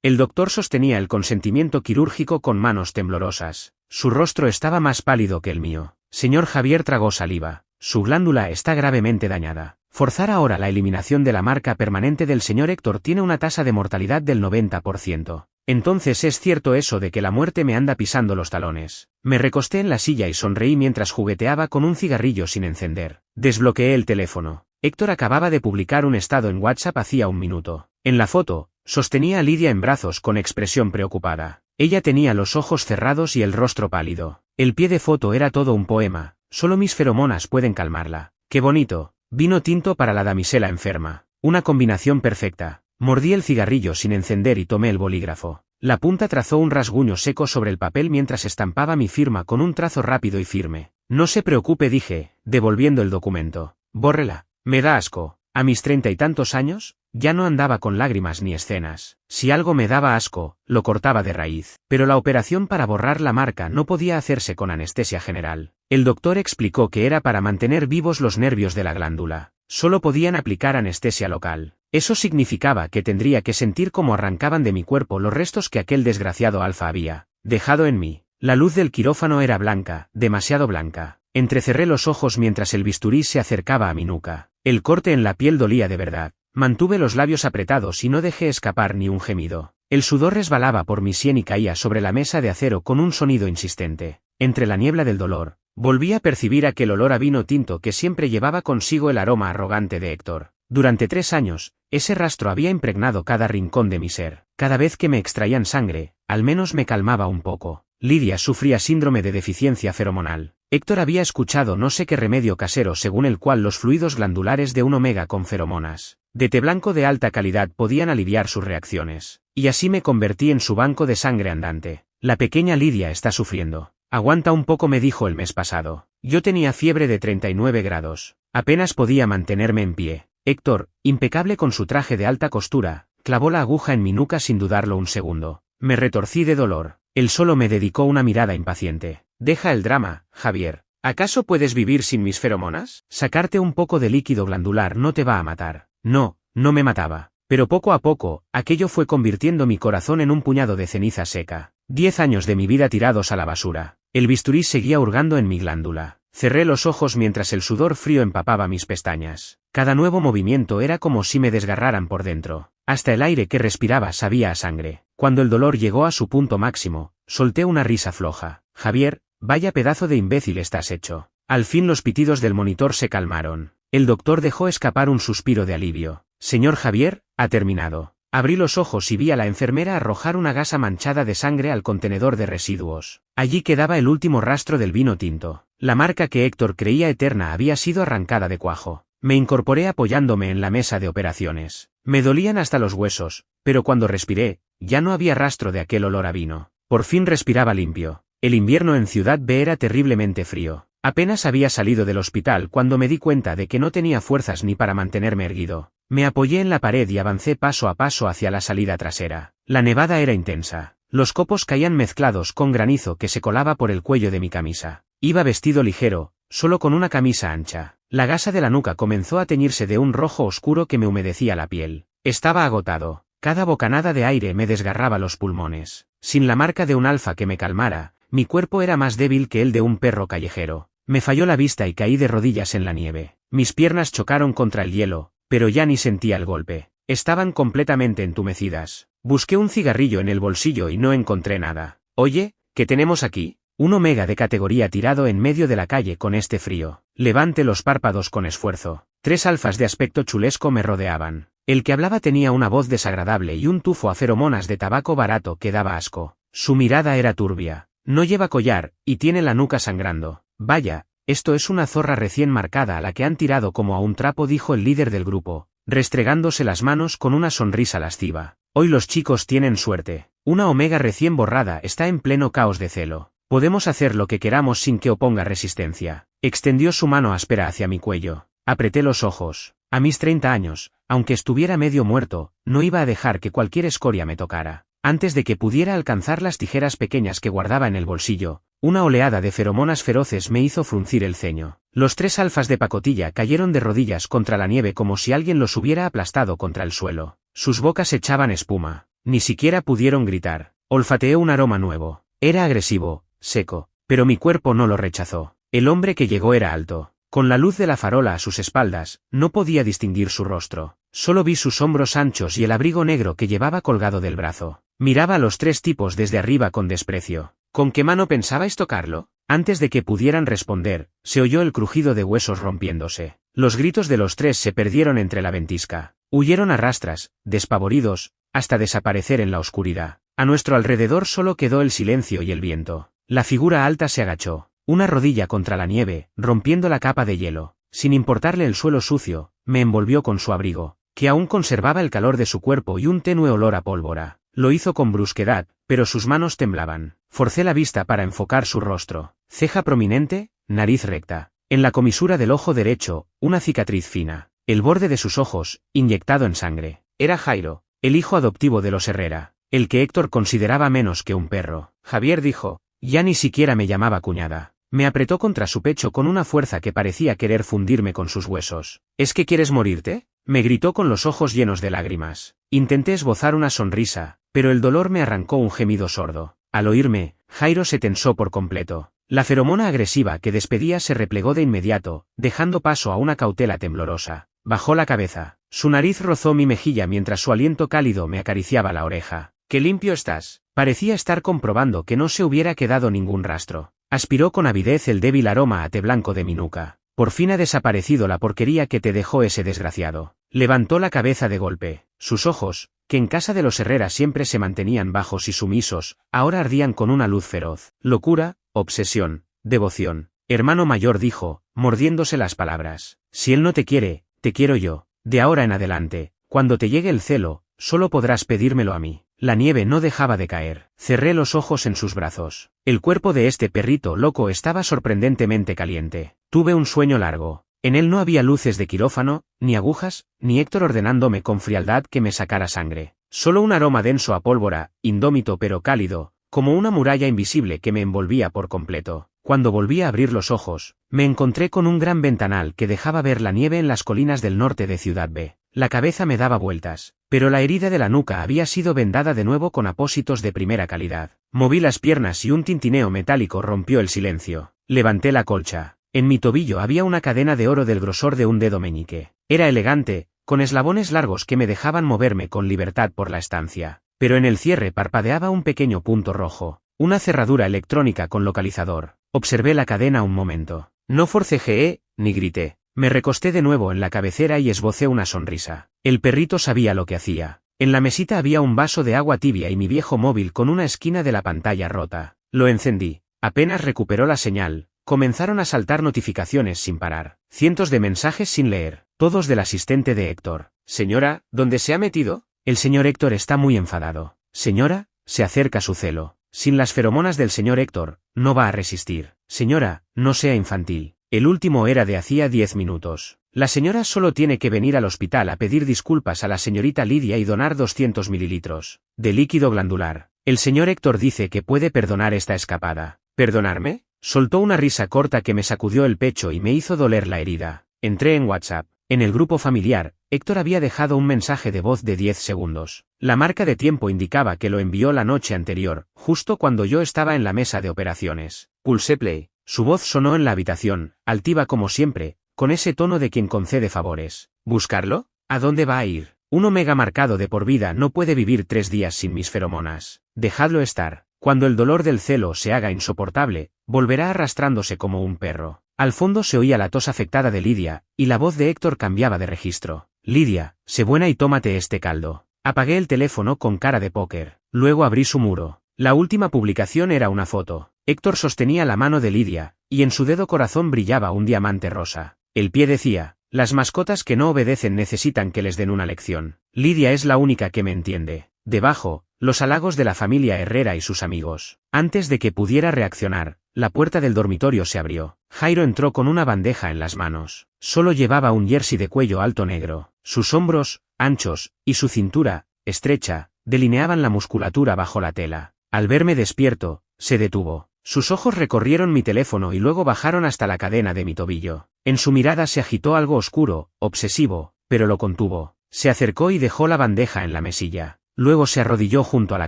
El doctor sostenía el consentimiento quirúrgico con manos temblorosas. Su rostro estaba más pálido que el mío. Señor Javier tragó saliva. Su glándula está gravemente dañada. Forzar ahora la eliminación de la marca permanente del señor Héctor tiene una tasa de mortalidad del 90%. Entonces es cierto eso de que la muerte me anda pisando los talones. Me recosté en la silla y sonreí mientras jugueteaba con un cigarrillo sin encender. Desbloqueé el teléfono. Héctor acababa de publicar un estado en WhatsApp hacía un minuto. En la foto, sostenía a Lidia en brazos con expresión preocupada. Ella tenía los ojos cerrados y el rostro pálido. El pie de foto era todo un poema. Solo mis feromonas pueden calmarla. ¡Qué bonito! Vino tinto para la damisela enferma. Una combinación perfecta. Mordí el cigarrillo sin encender y tomé el bolígrafo. La punta trazó un rasguño seco sobre el papel mientras estampaba mi firma con un trazo rápido y firme. No se preocupe, dije, devolviendo el documento. Bórrela. Me da asco. A mis 30 y tantos años, ya no andaba con lágrimas ni escenas. Si algo me daba asco, lo cortaba de raíz. Pero la operación para borrar la marca no podía hacerse con anestesia general. El doctor explicó que era para mantener vivos los nervios de la glándula. Solo podían aplicar anestesia local. Eso significaba que tendría que sentir cómo arrancaban de mi cuerpo los restos que aquel desgraciado Alfa había dejado en mí. La luz del quirófano era blanca, demasiado blanca. Entrecerré los ojos mientras el bisturí se acercaba a mi nuca. El corte en la piel dolía de verdad. Mantuve los labios apretados y no dejé escapar ni un gemido. El sudor resbalaba por mi sien y caía sobre la mesa de acero con un sonido insistente. Entre la niebla del dolor, volví a percibir aquel olor a vino tinto que siempre llevaba consigo el aroma arrogante de Héctor. Durante 3 años, ese rastro había impregnado cada rincón de mi ser. Cada vez que me extraían sangre, al menos me calmaba un poco. Lidia sufría síndrome de deficiencia feromonal. Héctor había escuchado no sé qué remedio casero según el cual los fluidos glandulares de un omega con feromonas de té blanco de alta calidad podían aliviar sus reacciones. Y así me convertí en su banco de sangre andante. La pequeña Lidia está sufriendo. Aguanta un poco, me dijo el mes pasado. Yo tenía fiebre de 39 grados. Apenas podía mantenerme en pie. Héctor, impecable con su traje de alta costura, clavó la aguja en mi nuca sin dudarlo un segundo. Me retorcí de dolor. Él solo me dedicó una mirada impaciente. Deja el drama, Javier. ¿Acaso puedes vivir sin mis feromonas? Sacarte un poco de líquido glandular no te va a matar. No, no me mataba. Pero poco a poco, aquello fue convirtiendo mi corazón en un puñado de ceniza seca. 10 años de mi vida tirados a la basura. El bisturí seguía hurgando en mi glándula. Cerré los ojos mientras el sudor frío empapaba mis pestañas. Cada nuevo movimiento era como si me desgarraran por dentro. Hasta el aire que respiraba sabía a sangre. Cuando el dolor llegó a su punto máximo, solté una risa floja. Javier, vaya pedazo de imbécil estás hecho. Al fin los pitidos del monitor se calmaron. El doctor dejó escapar un suspiro de alivio. Señor Javier, ha terminado. Abrí los ojos y vi a la enfermera arrojar una gasa manchada de sangre al contenedor de residuos. Allí quedaba el último rastro del vino tinto. La marca que Héctor creía eterna había sido arrancada de cuajo. Me incorporé apoyándome en la mesa de operaciones. Me dolían hasta los huesos, pero cuando respiré, ya no había rastro de aquel olor a vino. Por fin respiraba limpio. El invierno en Ciudad B era terriblemente frío. Apenas había salido del hospital cuando me di cuenta de que no tenía fuerzas ni para mantenerme erguido. Me apoyé en la pared y avancé paso a paso hacia la salida trasera. La nevada era intensa. Los copos caían mezclados con granizo que se colaba por el cuello de mi camisa. Iba vestido ligero, solo con una camisa ancha. La gasa de la nuca comenzó a teñirse de un rojo oscuro que me humedecía la piel. Estaba agotado. Cada bocanada de aire me desgarraba los pulmones. Sin la marca de un alfa que me calmara, mi cuerpo era más débil que el de un perro callejero. Me falló la vista y caí de rodillas en la nieve. Mis piernas chocaron contra el hielo, pero ya ni sentía el golpe. Estaban completamente entumecidas. Busqué un cigarrillo en el bolsillo y no encontré nada. Oye, ¿qué tenemos aquí? Un omega de categoría tirado en medio de la calle con este frío. Levanté los párpados con esfuerzo. 3 alfas de aspecto chulesco me rodeaban. El que hablaba tenía una voz desagradable y un tufo a feromonas de tabaco barato que daba asco. Su mirada era turbia. No lleva collar, y tiene la nuca sangrando. Vaya, esto es una zorra recién marcada a la que han tirado como a un trapo, dijo el líder del grupo, restregándose las manos con una sonrisa lasciva. Hoy los chicos tienen suerte. Una omega recién borrada está en pleno caos de celo. Podemos hacer lo que queramos sin que oponga resistencia. Extendió su mano áspera hacia mi cuello. Apreté los ojos. A mis 30 años, aunque estuviera medio muerto, no iba a dejar que cualquier escoria me tocara. Antes de que pudiera alcanzar las tijeras pequeñas que guardaba en el bolsillo, una oleada de feromonas feroces me hizo fruncir el ceño. Los 3 alfas de pacotilla cayeron de rodillas contra la nieve como si alguien los hubiera aplastado contra el suelo. Sus bocas echaban espuma. Ni siquiera pudieron gritar. Olfateé un aroma nuevo. Era agresivo, seco, pero mi cuerpo no lo rechazó. El hombre que llegó era alto. Con la luz de la farola a sus espaldas, no podía distinguir su rostro. Solo vi sus hombros anchos y el abrigo negro que llevaba colgado del brazo. Miraba a los tres tipos desde arriba con desprecio. ¿Con qué mano pensabais tocarlo? Antes de que pudieran responder, se oyó el crujido de huesos rompiéndose. Los gritos de los tres se perdieron entre la ventisca. Huyeron a rastras, despavoridos, hasta desaparecer en la oscuridad. A nuestro alrededor solo quedó el silencio y el viento. La figura alta se agachó, una rodilla contra la nieve, rompiendo la capa de hielo. Sin importarle el suelo sucio, me envolvió con su abrigo, que aún conservaba el calor de su cuerpo y un tenue olor a pólvora. Lo hizo con brusquedad, pero sus manos temblaban. Forcé la vista para enfocar su rostro. Ceja prominente, nariz recta. En la comisura del ojo derecho, una cicatriz fina. El borde de sus ojos, inyectado en sangre. Era Jairo, el hijo adoptivo de los Herrera, el que Héctor consideraba menos que un perro. Javier dijo, ya ni siquiera me llamaba cuñada. Me apretó contra su pecho con una fuerza que parecía querer fundirme con sus huesos. ¿Es que quieres morirte? Me gritó con los ojos llenos de lágrimas. Intenté esbozar una sonrisa, pero el dolor me arrancó un gemido sordo. Al oírme, Jairo se tensó por completo. La feromona agresiva que despedía se replegó de inmediato, dejando paso a una cautela temblorosa. Bajó la cabeza. Su nariz rozó mi mejilla mientras su aliento cálido me acariciaba la oreja. ¡Qué limpio estás! Parecía estar comprobando que no se hubiera quedado ningún rastro. Aspiró con avidez el débil aroma a té blanco de mi nuca. Por fin ha desaparecido la porquería que te dejó ese desgraciado. Levantó la cabeza de golpe. Sus ojos, que en casa de los Herrera siempre se mantenían bajos y sumisos, ahora ardían con una luz feroz. Locura, obsesión, devoción. Hermano mayor dijo, mordiéndose las palabras. Si él no te quiere, te quiero yo. De ahora en adelante, cuando te llegue el celo, solo podrás pedírmelo a mí. La nieve no dejaba de caer. Cerré los ojos en sus brazos. El cuerpo de este perrito loco estaba sorprendentemente caliente. Tuve un sueño largo. En él no había luces de quirófano, ni agujas, ni Héctor ordenándome con frialdad que me sacara sangre. Solo un aroma denso a pólvora, indómito pero cálido, como una muralla invisible que me envolvía por completo. Cuando volví a abrir los ojos, me encontré con un gran ventanal que dejaba ver la nieve en las colinas del norte de Ciudad B. La cabeza me daba vueltas, pero la herida de la nuca había sido vendada de nuevo con apósitos de primera calidad. Moví las piernas y un tintineo metálico rompió el silencio. Levanté la colcha. En mi tobillo había una cadena de oro del grosor de un dedo meñique. Era elegante, con eslabones largos que me dejaban moverme con libertad por la estancia. Pero en el cierre parpadeaba un pequeño punto rojo. Una cerradura electrónica con localizador. Observé la cadena un momento. No forcejeé, ni grité. Me recosté de nuevo en la cabecera y esbocé una sonrisa. El perrito sabía lo que hacía. En la mesita había un vaso de agua tibia y mi viejo móvil con una esquina de la pantalla rota. Lo encendí. Apenas recuperó la señal, comenzaron a saltar notificaciones sin parar. Cientos de mensajes sin leer, todos del asistente de Héctor. Señora, ¿dónde se ha metido? El señor Héctor está muy enfadado. Señora, se acerca su celo. Sin las feromonas del señor Héctor, no va a resistir. Señora, no sea infantil. El último era de hacía 10 minutos. La señora solo tiene que venir al hospital a pedir disculpas a la señorita Lidia y donar 200 mililitros de líquido glandular. El señor Héctor dice que puede perdonar esta escapada. ¿Perdonarme? Soltó una risa corta que me sacudió el pecho y me hizo doler la herida. Entré en WhatsApp. En el grupo familiar, Héctor había dejado un mensaje de voz de 10 segundos. La marca de tiempo indicaba que lo envió la noche anterior, justo cuando yo estaba en la mesa de operaciones. Pulsé play. Su voz sonó en la habitación, altiva como siempre, con ese tono de quien concede favores. ¿Buscarlo? ¿A dónde va a ir? Un omega marcado de por vida no puede vivir 3 días sin mis feromonas. Dejadlo estar. Cuando el dolor del celo se haga insoportable, volverá arrastrándose como un perro. Al fondo se oía la tos afectada de Lidia, y la voz de Héctor cambiaba de registro. Lidia, sé buena y tómate este caldo. Apagué el teléfono con cara de póker. Luego abrí su muro. La última publicación era una foto. Héctor sostenía la mano de Lidia, y en su dedo corazón brillaba un diamante rosa. El pie decía, las mascotas que no obedecen necesitan que les den una lección. Lidia es la única que me entiende. Debajo, los halagos de la familia Herrera y sus amigos. Antes de que pudiera reaccionar, la puerta del dormitorio se abrió. Jairo entró con una bandeja en las manos. Solo llevaba un jersey de cuello alto negro. Sus hombros, anchos, y su cintura, estrecha, delineaban la musculatura bajo la tela. Al verme despierto, se detuvo. Sus ojos recorrieron mi teléfono y luego bajaron hasta la cadena de mi tobillo. En su mirada se agitó algo oscuro, obsesivo, pero lo contuvo. Se acercó y dejó la bandeja en la mesilla. luego se arrodilló junto a la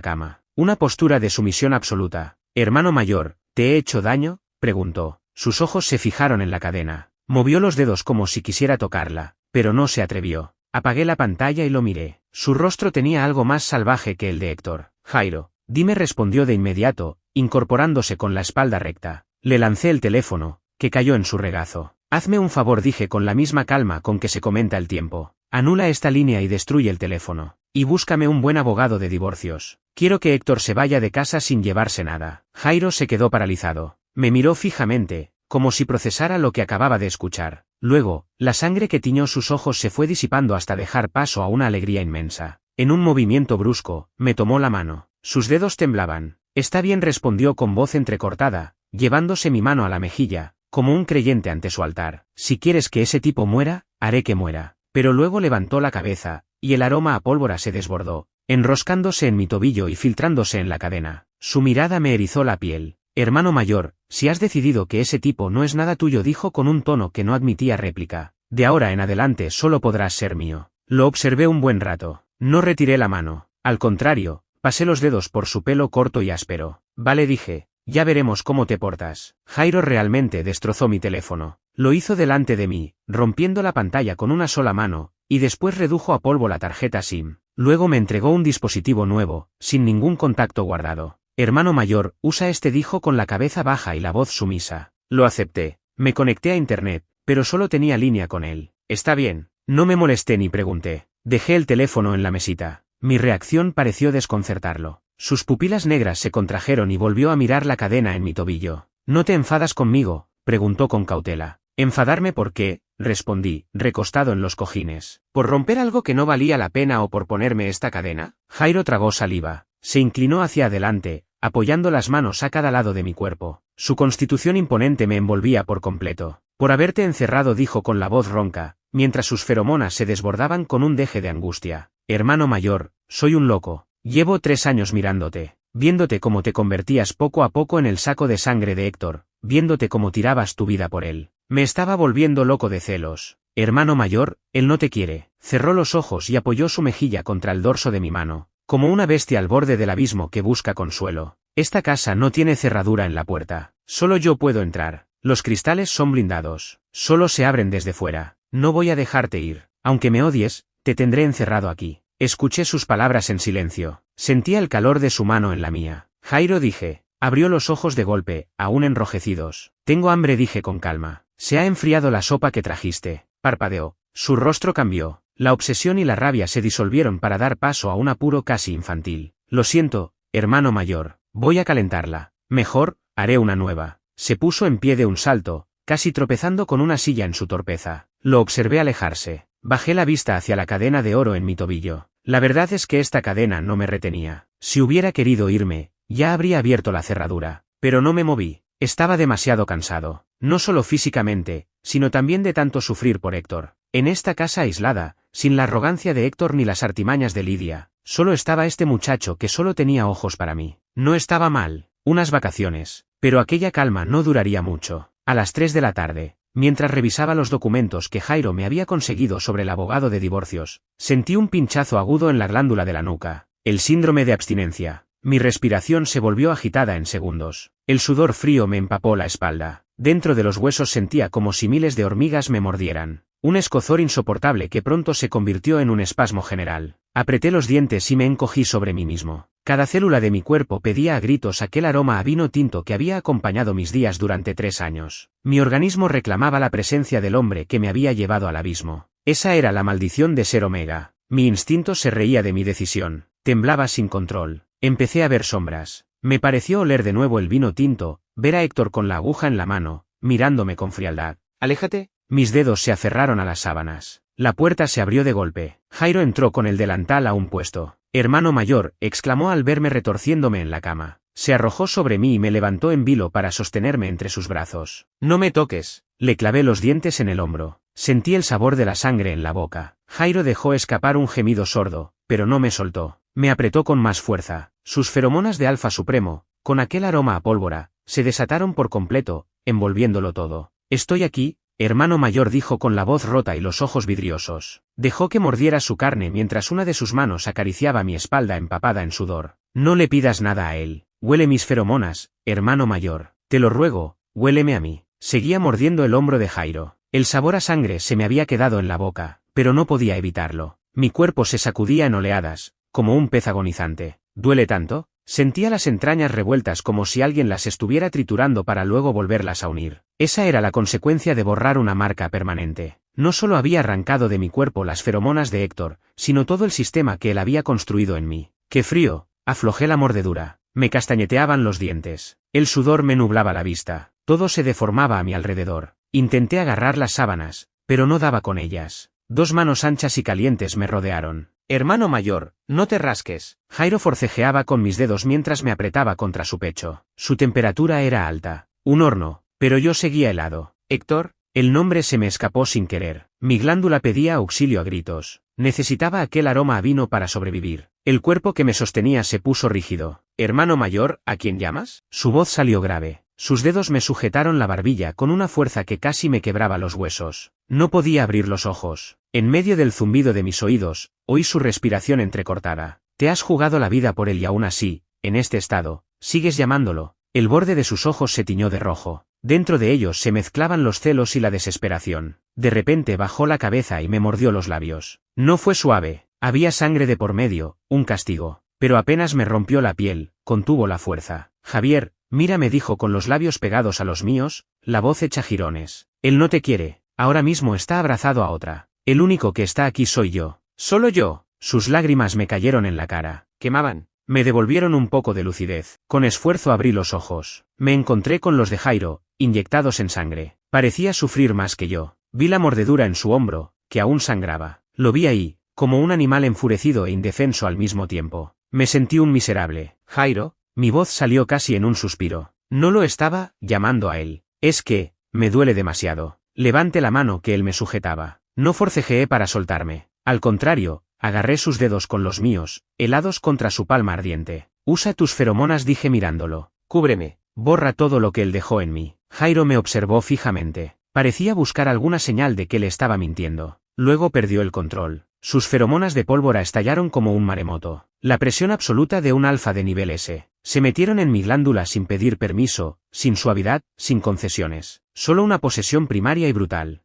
cama. Una postura de sumisión absoluta. «Hermano mayor, ¿te he hecho daño?», preguntó. Sus ojos se fijaron en la cadena. Movió los dedos como si quisiera tocarla, pero no se atrevió. Apagué la pantalla y lo miré. Su rostro tenía algo más salvaje que el de Héctor. «Jairo, dime», respondió de inmediato, incorporándose con la espalda recta. Le lancé el teléfono, que cayó en su regazo. «Hazme un favor», dije con la misma calma con que se comenta el tiempo. «Anula esta línea y destruye el teléfono. Y búscame un buen abogado de divorcios. Quiero que Héctor se vaya de casa sin llevarse nada». Jairo se quedó paralizado. Me miró fijamente, como si procesara lo que acababa de escuchar. Luego, la sangre que tiñó sus ojos se fue disipando hasta dejar paso a una alegría inmensa. En un movimiento brusco, me tomó la mano. Sus dedos temblaban. «Está bien», respondió con voz entrecortada, llevándose mi mano a la mejilla, como un creyente ante su altar. «Si quieres que ese tipo muera, haré que muera». Pero luego levantó la cabeza, y el aroma a pólvora se desbordó, enroscándose en mi tobillo y filtrándose en la cadena. Su mirada me erizó la piel. «Hermano mayor, si has decidido que ese tipo no es nada tuyo», dijo con un tono que no admitía réplica, «de ahora en adelante solo podrás ser mío». Lo observé un buen rato. No retiré la mano. Al contrario, pasé los dedos por su pelo corto y áspero. «Vale», dije, «ya veremos cómo te portas». Jairo realmente destrozó mi teléfono. Lo hizo delante de mí, rompiendo la pantalla con una sola mano, y después redujo a polvo la tarjeta SIM. Luego me entregó un dispositivo nuevo, sin ningún contacto guardado. «Hermano mayor, usa este», dijo con la cabeza baja y la voz sumisa. Lo acepté. Me conecté a internet, pero solo tenía línea con él. «Está bien». No me molesté ni pregunté. Dejé el teléfono en la mesita. Mi reacción pareció desconcertarlo. Sus pupilas negras se contrajeron y volvió a mirar la cadena en mi tobillo. «¿No te enfadas conmigo?», preguntó con cautela. «¿Enfadarme por qué?», respondí, recostado en los cojines. «¿Por romper algo que no valía la pena o por ponerme esta cadena?». Jairo tragó saliva. Se inclinó hacia adelante, apoyando las manos a cada lado de mi cuerpo. Su constitución imponente me envolvía por completo. «Por haberte encerrado», dijo con la voz ronca, mientras sus feromonas se desbordaban con un deje de angustia. «Hermano mayor, soy un loco. Llevo 3 años mirándote, viéndote cómo te convertías poco a poco en el saco de sangre de Héctor, viéndote cómo tirabas tu vida por él. Me estaba volviendo loco de celos. Hermano mayor, él no te quiere». Cerró los ojos y apoyó su mejilla contra el dorso de mi mano, como una bestia al borde del abismo que busca consuelo. «Esta casa no tiene cerradura en la puerta. Solo yo puedo entrar. Los cristales son blindados. Solo se abren desde fuera. No voy a dejarte ir. Aunque me odies, te tendré encerrado aquí». Escuché sus palabras en silencio. Sentía el calor de su mano en la mía. «Jairo», dije. Abrió los ojos de golpe, aún enrojecidos. «Tengo hambre», dije con calma. «Se ha enfriado la sopa que trajiste». Parpadeó. Su rostro cambió. La obsesión y la rabia se disolvieron para dar paso a un apuro casi infantil. «Lo siento, hermano mayor. Voy a calentarla. Mejor, haré una nueva». Se puso en pie de un salto, casi tropezando con una silla en su torpeza. Lo observé alejarse. Bajé la vista hacia la cadena de oro en mi tobillo. La verdad es que esta cadena no me retenía. Si hubiera querido irme, ya habría abierto la cerradura. Pero no me moví. Estaba demasiado cansado. No solo físicamente, sino también de tanto sufrir por Héctor. En esta casa aislada, sin la arrogancia de Héctor ni las artimañas de Lidia, solo estaba este muchacho que solo tenía ojos para mí. No estaba mal, unas vacaciones, pero aquella calma no duraría mucho. A las 3 de la tarde, mientras revisaba los documentos que Jairo me había conseguido sobre el abogado de divorcios, sentí un pinchazo agudo en la glándula de la nuca. El síndrome de abstinencia. Mi respiración se volvió agitada en segundos. El sudor frío me empapó la espalda. Dentro de los huesos sentía como si miles de hormigas me mordieran. Un escozor insoportable que pronto se convirtió en un espasmo general. Apreté los dientes y me encogí sobre mí mismo. Cada célula de mi cuerpo pedía a gritos aquel aroma a vino tinto que había acompañado mis días durante 3 años. Mi organismo reclamaba la presencia del hombre que me había llevado al abismo. Esa era la maldición de ser Omega. Mi instinto se reía de mi decisión. Temblaba sin control. Empecé a ver sombras. Me pareció oler de nuevo el vino tinto, ver a Héctor con la aguja en la mano, mirándome con frialdad. «Aléjate». Mis dedos se aferraron a las sábanas. La puerta se abrió de golpe. Jairo entró con el delantal aún puesto. «Hermano mayor», exclamó al verme retorciéndome en la cama. Se arrojó sobre mí y me levantó en vilo para sostenerme entre sus brazos. «No me toques». Le clavé los dientes en el hombro. Sentí el sabor de la sangre en la boca. Jairo dejó escapar un gemido sordo, pero no me soltó. Me apretó con más fuerza. Sus feromonas de alfa supremo, con aquel aroma a pólvora, se desataron por completo, envolviéndolo todo. «Estoy aquí», hermano mayor, dijo con la voz rota y los ojos vidriosos. Dejó que mordiera su carne mientras una de sus manos acariciaba mi espalda empapada en sudor. No le pidas nada a él. Huele mis feromonas, hermano mayor. Te lo ruego, huéleme a mí. Seguía mordiendo el hombro de Jairo. El sabor a sangre se me había quedado en la boca, pero no podía evitarlo. Mi cuerpo se sacudía en oleadas, como un pez agonizante. ¿Duele tanto? Sentía las entrañas revueltas como si alguien las estuviera triturando para luego volverlas a unir. Esa era la consecuencia de borrar una marca permanente. No solo había arrancado de mi cuerpo las feromonas de Héctor, sino todo el sistema que él había construido en mí. ¡Qué frío! Aflojé la mordedura. Me castañeteaban los dientes. El sudor me nublaba la vista. Todo se deformaba a mi alrededor. Intenté agarrar las sábanas, pero no daba con ellas. 2 manos anchas y calientes me rodearon. Hermano mayor, no te rasques. Jairo forcejeaba con mis dedos mientras me apretaba contra su pecho. Su temperatura era alta. Un horno, pero yo seguía helado. Héctor, el nombre se me escapó sin querer. Mi glándula pedía auxilio a gritos. Necesitaba aquel aroma a vino para sobrevivir. El cuerpo que me sostenía se puso rígido. Hermano mayor, ¿a quién llamas? Su voz salió grave. Sus dedos me sujetaron la barbilla con una fuerza que casi me quebraba los huesos. No podía abrir los ojos. En medio del zumbido de mis oídos, oí su respiración entrecortada. Te has jugado la vida por él y aún así, en este estado, sigues llamándolo. El borde de sus ojos se tiñó de rojo. Dentro de ellos se mezclaban los celos y la desesperación. De repente bajó la cabeza y me mordió los labios. No fue suave. Había sangre de por medio, un castigo. Pero apenas me rompió la piel, contuvo la fuerza. Javier, mira, me dijo con los labios pegados a los míos, la voz hecha jirones. Él no te quiere. Ahora mismo está abrazado a otra. El único que está aquí soy yo. Solo yo. Sus lágrimas me cayeron en la cara. Quemaban. Me devolvieron un poco de lucidez. Con esfuerzo abrí los ojos. Me encontré con los de Jairo, inyectados en sangre. Parecía sufrir más que yo. Vi la mordedura en su hombro, que aún sangraba. Lo vi ahí, como un animal enfurecido e indefenso al mismo tiempo. Me sentí un miserable. Jairo, mi voz salió casi en un suspiro. No lo estaba llamando a él. Es que, me duele demasiado. Levante la mano que él me sujetaba. No forcejeé para soltarme. Al contrario, agarré sus dedos con los míos, helados contra su palma ardiente. Usa tus feromonas, dije mirándolo. Cúbreme. Borra todo lo que él dejó en mí. Jairo me observó fijamente. Parecía buscar alguna señal de que le estaba mintiendo. Luego perdió el control. Sus feromonas de pólvora estallaron como un maremoto. La presión absoluta de un alfa de nivel S. Se metieron en mi glándula sin pedir permiso, sin suavidad, sin concesiones. Solo una posesión primaria y brutal.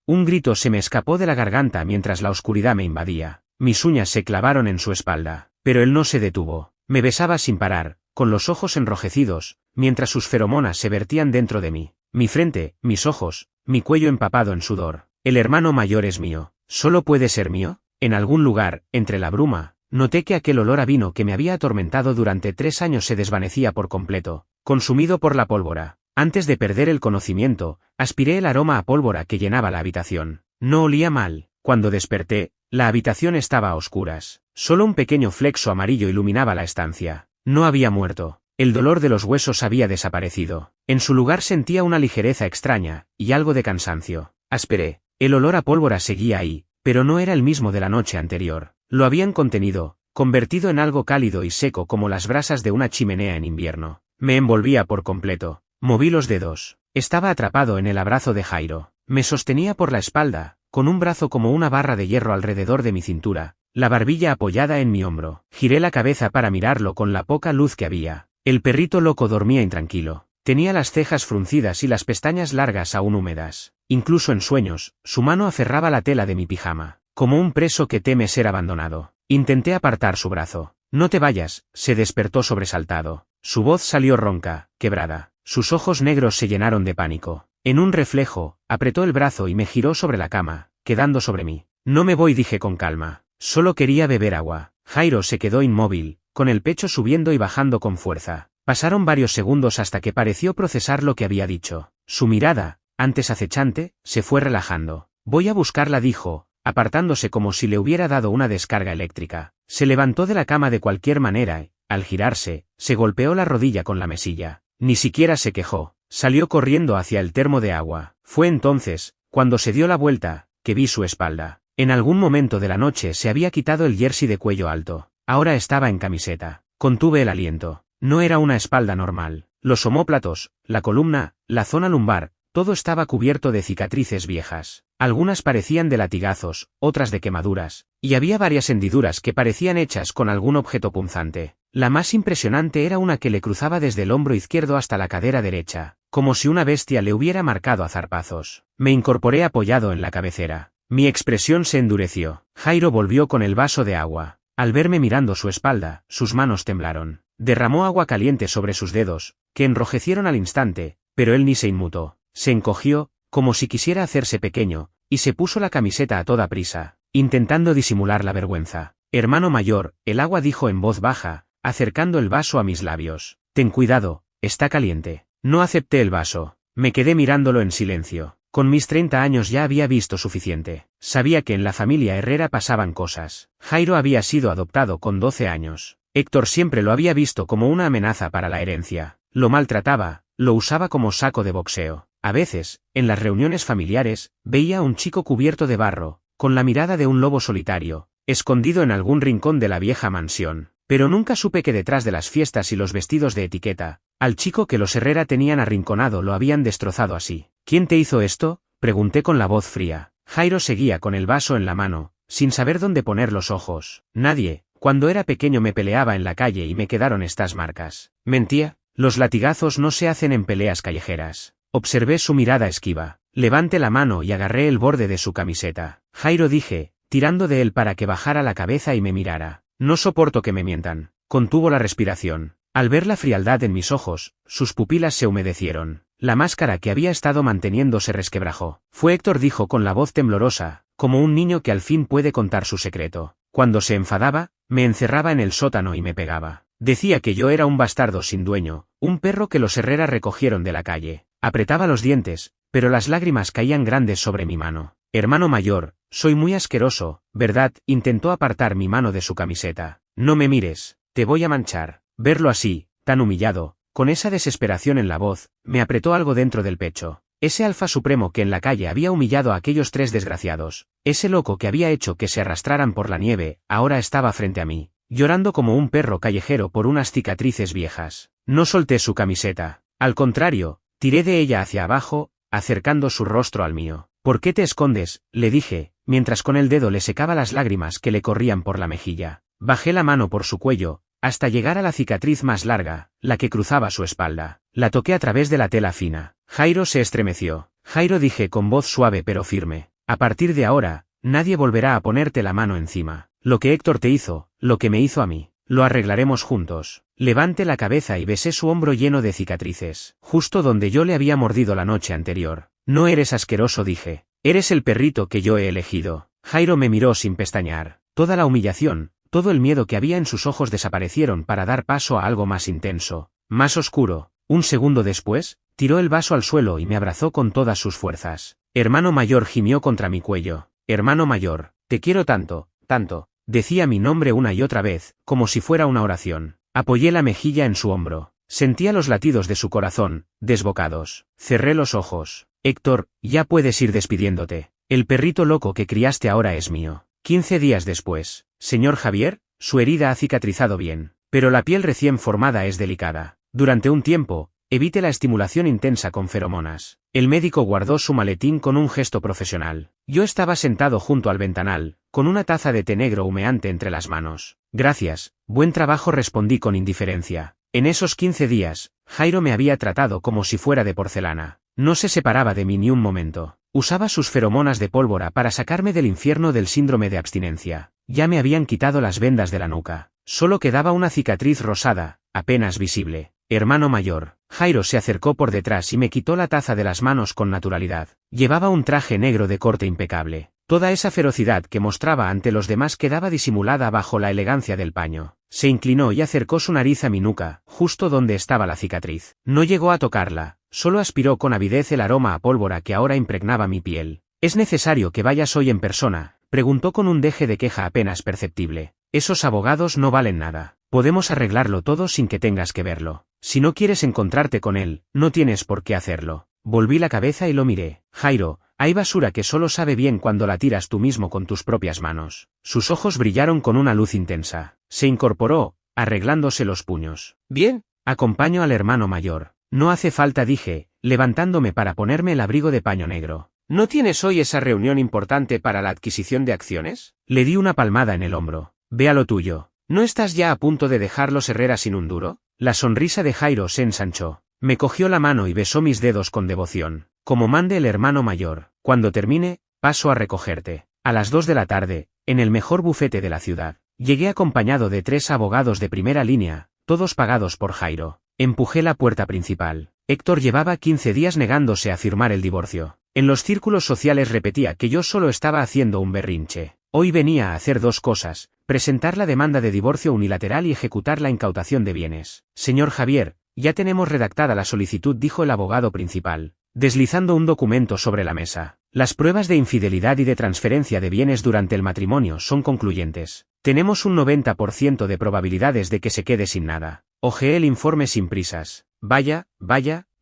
Un grito se me escapó de la garganta mientras la oscuridad me invadía. Mis uñas se clavaron en su espalda, pero él no se detuvo. Me besaba sin parar, con los ojos enrojecidos, mientras sus feromonas se vertían dentro de mí. Mi frente, mis ojos, mi cuello empapado en sudor. El hermano mayor es mío. ¿Solo puede ser mío? En algún lugar, entre la bruma, noté que aquel olor a vino que me había atormentado durante 3 años se desvanecía por completo, consumido por la pólvora. Antes de perder el conocimiento, aspiré el aroma a pólvora que llenaba la habitación. No olía mal. Cuando desperté, la habitación estaba a oscuras. Solo un pequeño flexo amarillo iluminaba la estancia. No había muerto. El dolor de los huesos había desaparecido. En su lugar sentía una ligereza extraña, y algo de cansancio. Aspiré. El olor a pólvora seguía ahí, pero no era el mismo de la noche anterior. Lo habían contenido, convertido en algo cálido y seco como las brasas de una chimenea en invierno. Me envolvía por completo. Moví los dedos. Estaba atrapado en el abrazo de Jairo. Me sostenía por la espalda, con un brazo como una barra de hierro alrededor de mi cintura, la barbilla apoyada en mi hombro. Giré la cabeza para mirarlo con la poca luz que había. El perrito loco dormía intranquilo. Tenía las cejas fruncidas y las pestañas largas aún húmedas. Incluso en sueños, su mano aferraba la tela de mi pijama, como un preso que teme ser abandonado. Intenté apartar su brazo. No te vayas, se despertó sobresaltado. Su voz salió ronca, quebrada. Sus ojos negros se llenaron de pánico. En un reflejo, apretó el brazo y me giró sobre la cama, quedando sobre mí. No me voy, dije con calma. Solo quería beber agua. Jairo se quedó inmóvil, con el pecho subiendo y bajando con fuerza. Pasaron varios segundos hasta que pareció procesar lo que había dicho. Su mirada, antes acechante, se fue relajando. Voy a buscarla, dijo, apartándose como si le hubiera dado una descarga eléctrica. Se levantó de la cama de cualquier manera y, al girarse, se golpeó la rodilla con la mesilla. Ni siquiera se quejó. Salió corriendo hacia el termo de agua. Fue entonces, cuando se dio la vuelta, que vi su espalda. En algún momento de la noche se había quitado el jersey de cuello alto. Ahora estaba en camiseta. Contuve el aliento. No era una espalda normal. Los omóplatos, la columna, la zona lumbar, todo estaba cubierto de cicatrices viejas. Algunas parecían de latigazos, otras de quemaduras, y había varias hendiduras que parecían hechas con algún objeto punzante. La más impresionante era una que le cruzaba desde el hombro izquierdo hasta la cadera derecha, como si una bestia le hubiera marcado a zarpazos. Me incorporé apoyado en la cabecera. Mi expresión se endureció. Jairo volvió con el vaso de agua. Al verme mirando su espalda, sus manos temblaron. Derramó agua caliente sobre sus dedos, que enrojecieron al instante, pero él ni se inmutó. Se encogió, como si quisiera hacerse pequeño, y se puso la camiseta a toda prisa, intentando disimular la vergüenza. Hermano mayor, el agua, dijo en voz baja, acercando el vaso a mis labios. Ten cuidado, está caliente. No acepté el vaso. Me quedé mirándolo en silencio. Con mis 30 años ya había visto suficiente. Sabía que en la familia Herrera pasaban cosas. Jairo había sido adoptado con 12 años. Héctor siempre lo había visto como una amenaza para la herencia. Lo maltrataba, lo usaba como saco de boxeo. A veces, en las reuniones familiares, veía a un chico cubierto de barro, con la mirada de un lobo solitario, escondido en algún rincón de la vieja mansión. Pero nunca supe que detrás de las fiestas y los vestidos de etiqueta, al chico que los Herrera tenían arrinconado lo habían destrozado así. ¿Quién te hizo esto?, pregunté con la voz fría. Jairo seguía con el vaso en la mano, sin saber dónde poner los ojos. Nadie. Cuando era pequeño me peleaba en la calle y me quedaron estas marcas. Mentía. Los latigazos no se hacen en peleas callejeras. Observé su mirada esquiva. Levanté la mano y agarré el borde de su camiseta. Jairo, dije, tirando de él para que bajara la cabeza y me mirara. No soporto que me mientan. Contuvo la respiración. Al ver la frialdad en mis ojos, sus pupilas se humedecieron. La máscara que había estado manteniendo se resquebrajó. Fue Héctor, dijo con la voz temblorosa, como un niño que al fin puede contar su secreto. Cuando se enfadaba, me encerraba en el sótano y me pegaba. Decía que yo era un bastardo sin dueño, un perro que los Herrera recogieron de la calle. Apretaba los dientes, pero las lágrimas caían grandes sobre mi mano. Hermano mayor, soy muy asqueroso, ¿verdad? Intentó apartar mi mano de su camiseta. No me mires, te voy a manchar. Verlo así, tan humillado, con esa desesperación en la voz, me apretó algo dentro del pecho. Ese alfa supremo que en la calle había humillado a aquellos 3 desgraciados, ese loco que había hecho que se arrastraran por la nieve, ahora estaba frente a mí, llorando como un perro callejero por unas cicatrices viejas. No solté su camiseta. Al contrario, tiré de ella hacia abajo, acercando su rostro al mío. ¿Por qué te escondes?, le dije, mientras con el dedo le secaba las lágrimas que le corrían por la mejilla. Bajé la mano por su cuello, hasta llegar a la cicatriz más larga, la que cruzaba su espalda. La toqué a través de la tela fina. Jairo se estremeció. Jairo, dije con voz suave pero firme, a partir de ahora, nadie volverá a ponerte la mano encima. Lo que Héctor te hizo, lo que me hizo a mí, lo arreglaremos juntos. Levanté la cabeza y besé su hombro lleno de cicatrices, justo donde yo le había mordido la noche anterior. No eres asqueroso, dije. Eres el perrito que yo he elegido. Jairo me miró sin pestañear. Toda la humillación, todo el miedo que había en sus ojos desaparecieron para dar paso a algo más intenso, más oscuro. Un segundo después, tiró el vaso al suelo y me abrazó con todas sus fuerzas. Hermano mayor, gimió contra mi cuello. Hermano mayor, te quiero tanto, tanto. Decía mi nombre una y otra vez, como si fuera una oración. Apoyé la mejilla en su hombro. Sentía los latidos de su corazón, desbocados. Cerré los ojos. Héctor, ya puedes ir despidiéndote. El perrito loco que criaste ahora es mío. 15 días después. Señor Javier, su herida ha cicatrizado bien, pero la piel recién formada es delicada. Durante un tiempo, evite la estimulación intensa con feromonas. El médico guardó su maletín con un gesto profesional. Yo estaba sentado junto al ventanal, con una taza de té negro humeante entre las manos. Gracias, buen trabajo, respondí con indiferencia. En esos 15 días, Jairo me había tratado como si fuera de porcelana. No se separaba de mí ni un momento. Usaba sus feromonas de pólvora para sacarme del infierno del síndrome de abstinencia. Ya me habían quitado las vendas de la nuca. Solo quedaba una cicatriz rosada, apenas visible. Hermano mayor. Jairo se acercó por detrás y me quitó la taza de las manos con naturalidad. Llevaba un traje negro de corte impecable. Toda esa ferocidad que mostraba ante los demás quedaba disimulada bajo la elegancia del paño. Se inclinó y acercó su nariz a mi nuca, justo donde estaba la cicatriz. No llegó a tocarla, solo aspiró con avidez el aroma a pólvora que ahora impregnaba mi piel. ¿Es necesario que vayas hoy en persona?, preguntó con un deje de queja apenas perceptible. Esos abogados no valen nada. Podemos arreglarlo todo sin que tengas que verlo. Si no quieres encontrarte con él, no tienes por qué hacerlo. Volví la cabeza y lo miré. Jairo, hay basura que solo sabe bien cuando la tiras tú mismo con tus propias manos. Sus ojos brillaron con una luz intensa. Se incorporó, arreglándose los puños. Bien, acompaño al hermano mayor. No hace falta, dije, levantándome para ponerme el abrigo de paño negro. ¿No tienes hoy esa reunión importante para la adquisición de acciones? Le di una palmada en el hombro. Ve a lo tuyo. ¿No estás ya a punto de dejar los Herrera sin un duro? La sonrisa de Jairo se ensanchó. Me cogió la mano y besó mis dedos con devoción. Como mande el hermano mayor. Cuando termine, paso a recogerte. A las 2 de la tarde, en el mejor bufete de la ciudad. Llegué acompañado de 3 abogados de primera línea, todos pagados por Jairo. Empujé la puerta principal. Héctor llevaba 15 días negándose a firmar el divorcio. En los círculos sociales repetía que yo solo estaba haciendo un berrinche. Hoy venía a hacer 2 cosas, presentar la demanda de divorcio unilateral y ejecutar la incautación de bienes. Señor Javier, ya tenemos redactada la solicitud, dijo el abogado principal, deslizando un documento sobre la mesa. Las pruebas de infidelidad y de transferencia de bienes durante el matrimonio son concluyentes. Tenemos un 90% de probabilidades de que se quede sin nada. Hojeé el informe sin prisas. Vaya,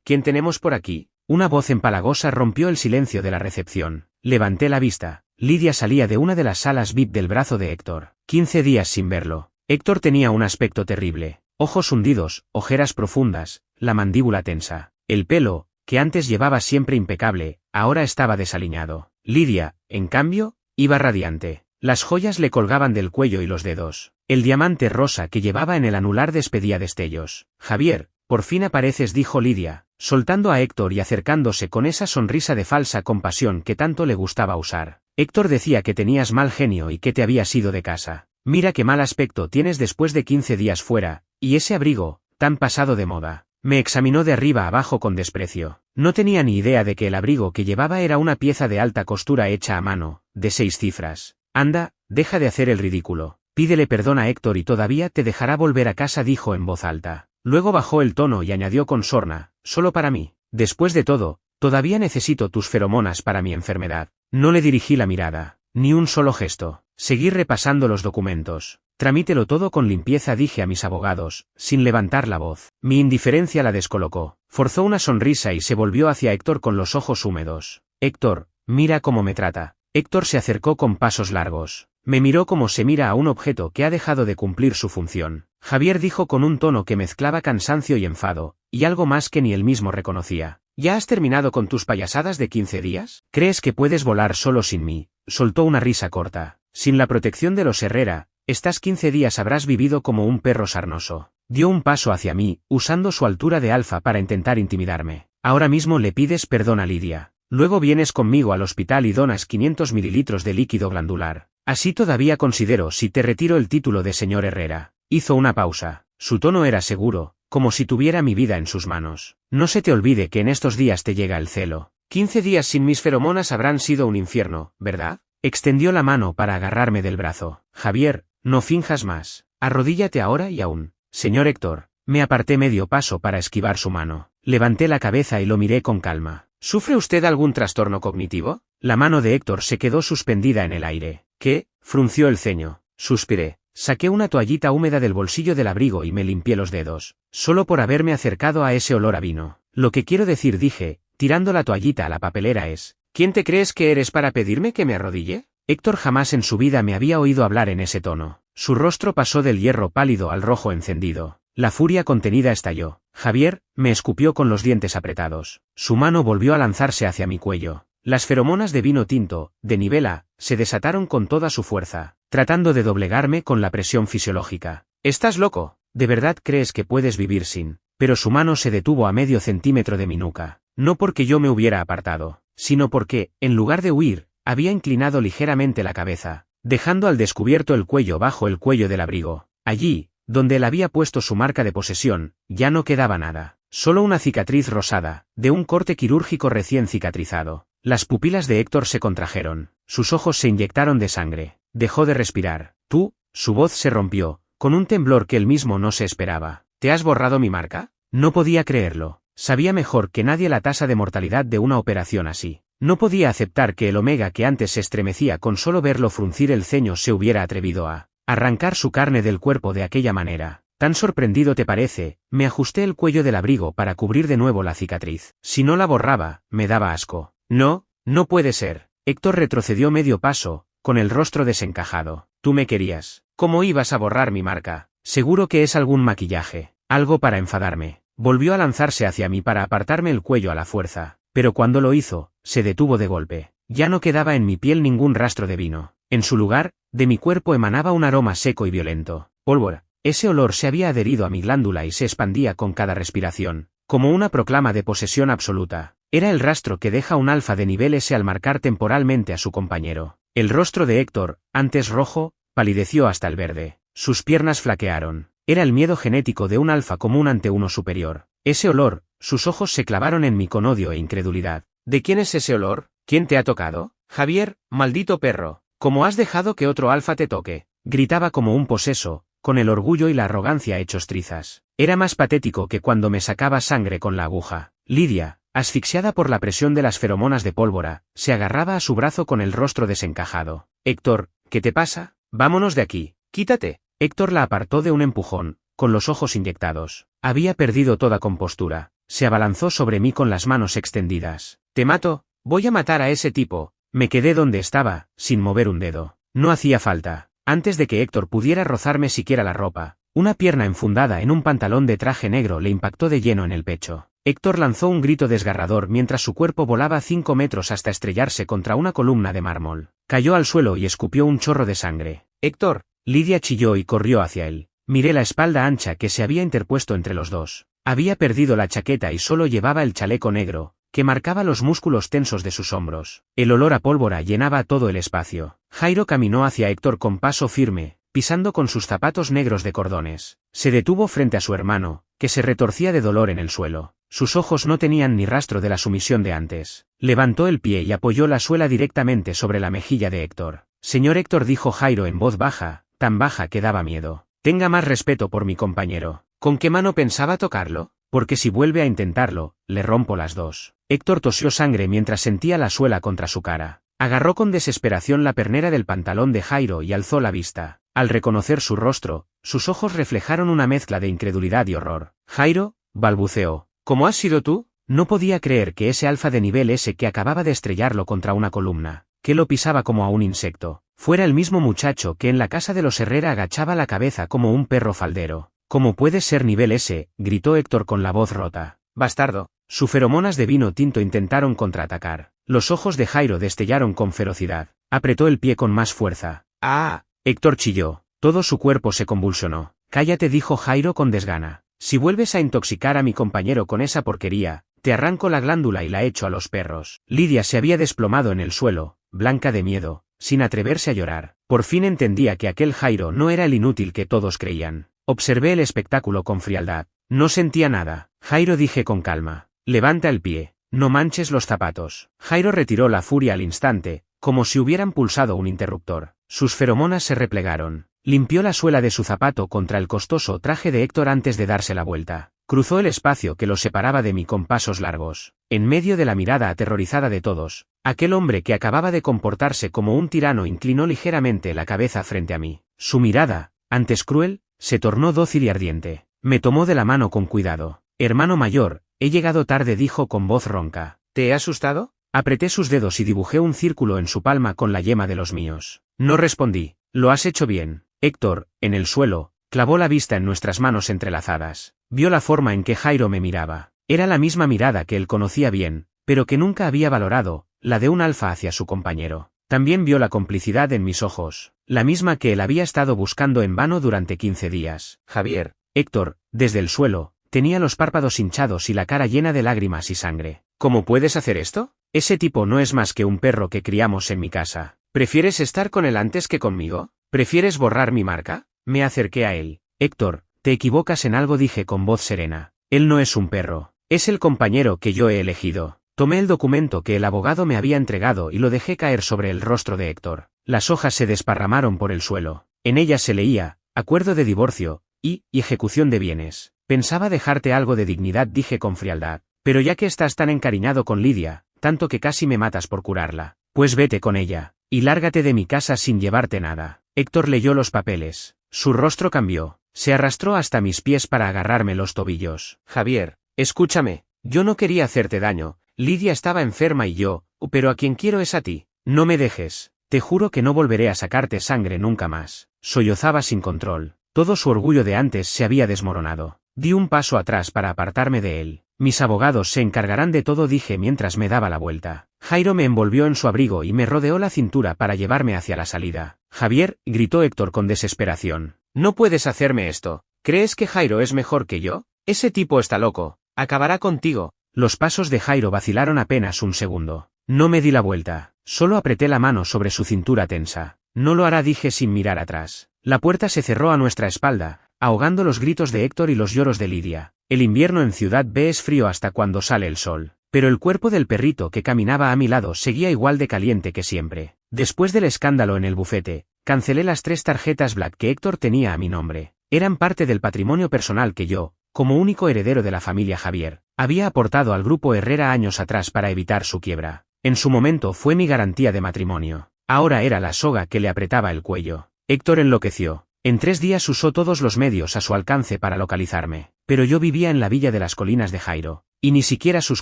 ¿quién tenemos por aquí? Una voz empalagosa rompió el silencio de la recepción. Levanté la vista. Lidia salía de una de las salas VIP del brazo de Héctor. 15 días sin verlo. Héctor tenía un aspecto terrible. Ojos hundidos, ojeras profundas, la mandíbula tensa. El pelo, que antes llevaba siempre impecable, ahora estaba desaliñado. Lidia, en cambio, iba radiante. Las joyas le colgaban del cuello y los dedos. El diamante rosa que llevaba en el anular despedía destellos. Javier, por fin apareces, dijo Lidia, soltando a Héctor y acercándose con esa sonrisa de falsa compasión que tanto le gustaba usar. Héctor decía que tenías mal genio y que te habías ido de casa. Mira qué mal aspecto tienes después de 15 días fuera, y ese abrigo, tan pasado de moda. Me examinó de arriba abajo con desprecio. No tenía ni idea de que el abrigo que llevaba era una pieza de alta costura hecha a mano, de 6 cifras. Anda, deja de hacer el ridículo. Pídele perdón a Héctor y todavía te dejará volver a casa, dijo en voz alta. Luego bajó el tono y añadió con sorna, solo para mí. Después de todo, todavía necesito tus feromonas para mi enfermedad. No le dirigí la mirada, ni un solo gesto. Seguí repasando los documentos. Tramítelo todo con limpieza, dije a mis abogados, sin levantar la voz. Mi indiferencia la descolocó. Forzó una sonrisa y se volvió hacia Héctor con los ojos húmedos. Héctor, mira cómo me trata. Héctor se acercó con pasos largos. Me miró como se mira a un objeto que ha dejado de cumplir su función. Javier, dijo con un tono que mezclaba cansancio y enfado, y algo más que ni él mismo reconocía. ¿Ya has terminado con tus payasadas de 15 días? ¿Crees que puedes volar solo sin mí? Soltó una risa corta. Sin la protección de los Herrera, estas 15 días habrás vivido como un perro sarnoso. Dio un paso hacia mí, usando su altura de alfa para intentar intimidarme. Ahora mismo le pides perdón a Lidia. Luego vienes conmigo al hospital y donas 500 mililitros de líquido glandular. Así todavía considero si te retiro el título de señor Herrera. Hizo una pausa. Su tono era seguro, como si tuviera mi vida en sus manos. No se te olvide que en estos días te llega el celo. 15 días sin mis feromonas habrán sido un infierno, ¿verdad? Extendió la mano para agarrarme del brazo. Javier, no finjas más. Arrodíllate ahora y aún. Señor Héctor. Me aparté medio paso para esquivar su mano. Levanté la cabeza y lo miré con calma. ¿Sufre usted algún trastorno cognitivo? La mano de Héctor se quedó suspendida en el aire. ¿Qué? Frunció el ceño. Suspiré. Saqué una toallita húmeda del bolsillo del abrigo y me limpié los dedos. Solo por haberme acercado a ese olor a vino. Lo que quiero decir, dije, tirando la toallita a la papelera, es, ¿quién te crees que eres para pedirme que me arrodille? Héctor jamás en su vida me había oído hablar en ese tono. Su rostro pasó del hierro pálido al rojo encendido. La furia contenida estalló. Javier, me escupió con los dientes apretados. Su mano volvió a lanzarse hacia mi cuello. Las feromonas de vino tinto, de Nivela, se desataron con toda su fuerza, tratando de doblegarme con la presión fisiológica. ¿Estás loco? ¿De verdad crees que puedes vivir sin? Pero su mano se detuvo a medio centímetro de mi nuca. No porque yo me hubiera apartado, sino porque, en lugar de huir, había inclinado ligeramente la cabeza, dejando al descubierto el cuello bajo el cuello del abrigo. Allí, donde él había puesto su marca de posesión, ya no quedaba nada. Solo una cicatriz rosada, de un corte quirúrgico recién cicatrizado. Las pupilas de Héctor se contrajeron. Sus ojos se inyectaron de sangre. Dejó de respirar. Tú, su voz se rompió, con un temblor que él mismo no se esperaba. ¿Te has borrado mi marca? No podía creerlo. Sabía mejor que nadie la tasa de mortalidad de una operación así. No podía aceptar que el Omega, que antes se estremecía con solo verlo fruncir el ceño, se hubiera atrevido a arrancar su carne del cuerpo de aquella manera. ¿Tan sorprendido te parece? Me ajusté el cuello del abrigo para cubrir de nuevo la cicatriz. Si no la borraba, me daba asco. No, no puede ser. Héctor retrocedió medio paso, con el rostro desencajado. Tú me querías. ¿Cómo ibas a borrar mi marca? Seguro que es algún maquillaje, algo para enfadarme. Volvió a lanzarse hacia mí para apartarme el cuello a la fuerza, pero cuando lo hizo, se detuvo de golpe. Ya no quedaba en mi piel ningún rastro de vino. En su lugar, de mi cuerpo emanaba un aroma seco y violento. Pólvora. Ese olor se había adherido a mi glándula y se expandía con cada respiración, como una proclama de posesión absoluta. Era el rastro que deja un alfa de nivel S al marcar temporalmente a su compañero. El rostro de Héctor, antes rojo, palideció hasta el verde. Sus piernas flaquearon. Era el miedo genético de un alfa común ante uno superior. Ese olor, sus ojos se clavaron en mí con odio e incredulidad. ¿De quién es ese olor? ¿Quién te ha tocado? Javier, maldito perro. ¿Cómo has dejado que otro alfa te toque? Gritaba como un poseso, con el orgullo y la arrogancia hechos trizas. Era más patético que cuando me sacaba sangre con la aguja. Lidia, asfixiada por la presión de las feromonas de pólvora, se agarraba a su brazo con el rostro desencajado. Héctor, ¿qué te pasa? Vámonos de aquí. Quítate. Héctor la apartó de un empujón, con los ojos inyectados. Había perdido toda compostura. Se abalanzó sobre mí con las manos extendidas. Te mato, voy a matar a ese tipo. Me quedé donde estaba, sin mover un dedo. No hacía falta. Antes de que Héctor pudiera rozarme siquiera la ropa, una pierna enfundada en un pantalón de traje negro le impactó de lleno en el pecho. Héctor lanzó un grito desgarrador mientras su cuerpo volaba 5 metros hasta estrellarse contra una columna de mármol. Cayó al suelo y escupió un chorro de sangre. Héctor, Lidia chilló y corrió hacia él. Miré la espalda ancha que se había interpuesto entre los dos. Había perdido la chaqueta y solo llevaba el chaleco negro, que marcaba los músculos tensos de sus hombros. El olor a pólvora llenaba todo el espacio. Jairo caminó hacia Héctor con paso firme, pisando con sus zapatos negros de cordones. Se detuvo frente a su hermano, que se retorcía de dolor en el suelo. Sus ojos no tenían ni rastro de la sumisión de antes. Levantó el pie y apoyó la suela directamente sobre la mejilla de Héctor. Señor Héctor, dijo Jairo en voz baja, tan baja que daba miedo. Tenga más respeto por mi compañero. ¿Con qué mano pensaba tocarlo? Porque si vuelve a intentarlo, le rompo las dos. Héctor tosió sangre mientras sentía la suela contra su cara. Agarró con desesperación la pernera del pantalón de Jairo y alzó la vista. Al reconocer su rostro, sus ojos reflejaron una mezcla de incredulidad y horror. Jairo, balbuceó. ¿Cómo has sido tú? No podía creer que ese alfa de nivel S que acababa de estrellarlo contra una columna, que lo pisaba como a un insecto, fuera el mismo muchacho que en la casa de los Herrera agachaba la cabeza como un perro faldero. ¿Cómo puedes ser nivel S? Gritó Héctor con la voz rota. Bastardo. Sus feromonas de vino tinto intentaron contraatacar. Los ojos de Jairo destellaron con ferocidad. Apretó el pie con más fuerza. ¡Ah! Héctor chilló. Todo su cuerpo se convulsionó. Cállate, dijo Jairo con desgana. Si vuelves a intoxicar a mi compañero con esa porquería, te arranco la glándula y la echo a los perros. Lidia se había desplomado en el suelo, blanca de miedo, sin atreverse a llorar. Por fin entendía que aquel Jairo no era el inútil que todos creían. Observé el espectáculo con frialdad. No sentía nada. Jairo, dije con calma. Levanta el pie. No manches los zapatos. Jairo retiró la furia al instante, como si hubieran pulsado un interruptor. Sus feromonas se replegaron. Limpió la suela de su zapato contra el costoso traje de Héctor antes de darse la vuelta. Cruzó el espacio que los separaba de mí con pasos largos. En medio de la mirada aterrorizada de todos, aquel hombre que acababa de comportarse como un tirano inclinó ligeramente la cabeza frente a mí. Su mirada, antes cruel, se tornó dócil y ardiente. Me tomó de la mano con cuidado. Hermano mayor, he llegado tarde, dijo con voz ronca. ¿Te he asustado? Apreté sus dedos y dibujé un círculo en su palma con la yema de los míos. No respondí. Lo has hecho bien. Héctor, en el suelo, clavó la vista en nuestras manos entrelazadas. Vio la forma en que Jairo me miraba. Era la misma mirada que él conocía bien, pero que nunca había valorado, la de un alfa hacia su compañero. También vio la complicidad en mis ojos, la misma que él había estado buscando en vano durante 15 días. Javier. Héctor, desde el suelo, tenía los párpados hinchados y la cara llena de lágrimas y sangre. ¿Cómo puedes hacer esto? Ese tipo no es más que un perro que criamos en mi casa. ¿Prefieres estar con él antes que conmigo? ¿Prefieres borrar mi marca? Me acerqué a él. Héctor, te equivocas en algo, dije con voz serena. Él no es un perro. Es el compañero que yo he elegido. Tomé el documento que el abogado me había entregado y lo dejé caer sobre el rostro de Héctor. Las hojas se desparramaron por el suelo. En ellas se leía, acuerdo de divorcio, y ejecución de bienes. Pensaba dejarte algo de dignidad, dije con frialdad. Pero ya que estás tan encariñado con Lidia, tanto que casi me matas por curarla, pues vete con ella, y lárgate de mi casa sin llevarte nada. Héctor leyó los papeles. Su rostro cambió. Se arrastró hasta mis pies para agarrarme los tobillos. Javier, escúchame. Yo no quería hacerte daño. Lidia estaba enferma y yo, pero a quien quiero es a ti. No me dejes. Te juro que no volveré a sacarte sangre nunca más. Sollozaba sin control. Todo su orgullo de antes se había desmoronado. Di un paso atrás para apartarme de él. Mis abogados se encargarán de todo, dije mientras me daba la vuelta. Jairo me envolvió en su abrigo y me rodeó la cintura para llevarme hacia la salida. Javier, gritó Héctor con desesperación. No puedes hacerme esto. ¿Crees que Jairo es mejor que yo? Ese tipo está loco. Acabará contigo. Los pasos de Jairo vacilaron apenas un segundo. No me di la vuelta. Solo apreté la mano sobre su cintura tensa. No lo hará, dije sin mirar atrás. La puerta se cerró a nuestra espalda, ahogando los gritos de Héctor y los lloros de Lidia. El invierno en Ciudad B es frío hasta cuando sale el sol, pero el cuerpo del perrito que caminaba a mi lado seguía igual de caliente que siempre. Después del escándalo en el bufete, cancelé las 3 tarjetas Black que Héctor tenía a mi nombre. Eran parte del patrimonio personal que yo, como único heredero de la familia Javier, había aportado al grupo Herrera años atrás para evitar su quiebra. En su momento fue mi garantía de matrimonio. Ahora era la soga que le apretaba el cuello. Héctor enloqueció. En 3 días usó todos los medios a su alcance para localizarme, pero yo vivía en la villa de las colinas de Jairo, y ni siquiera sus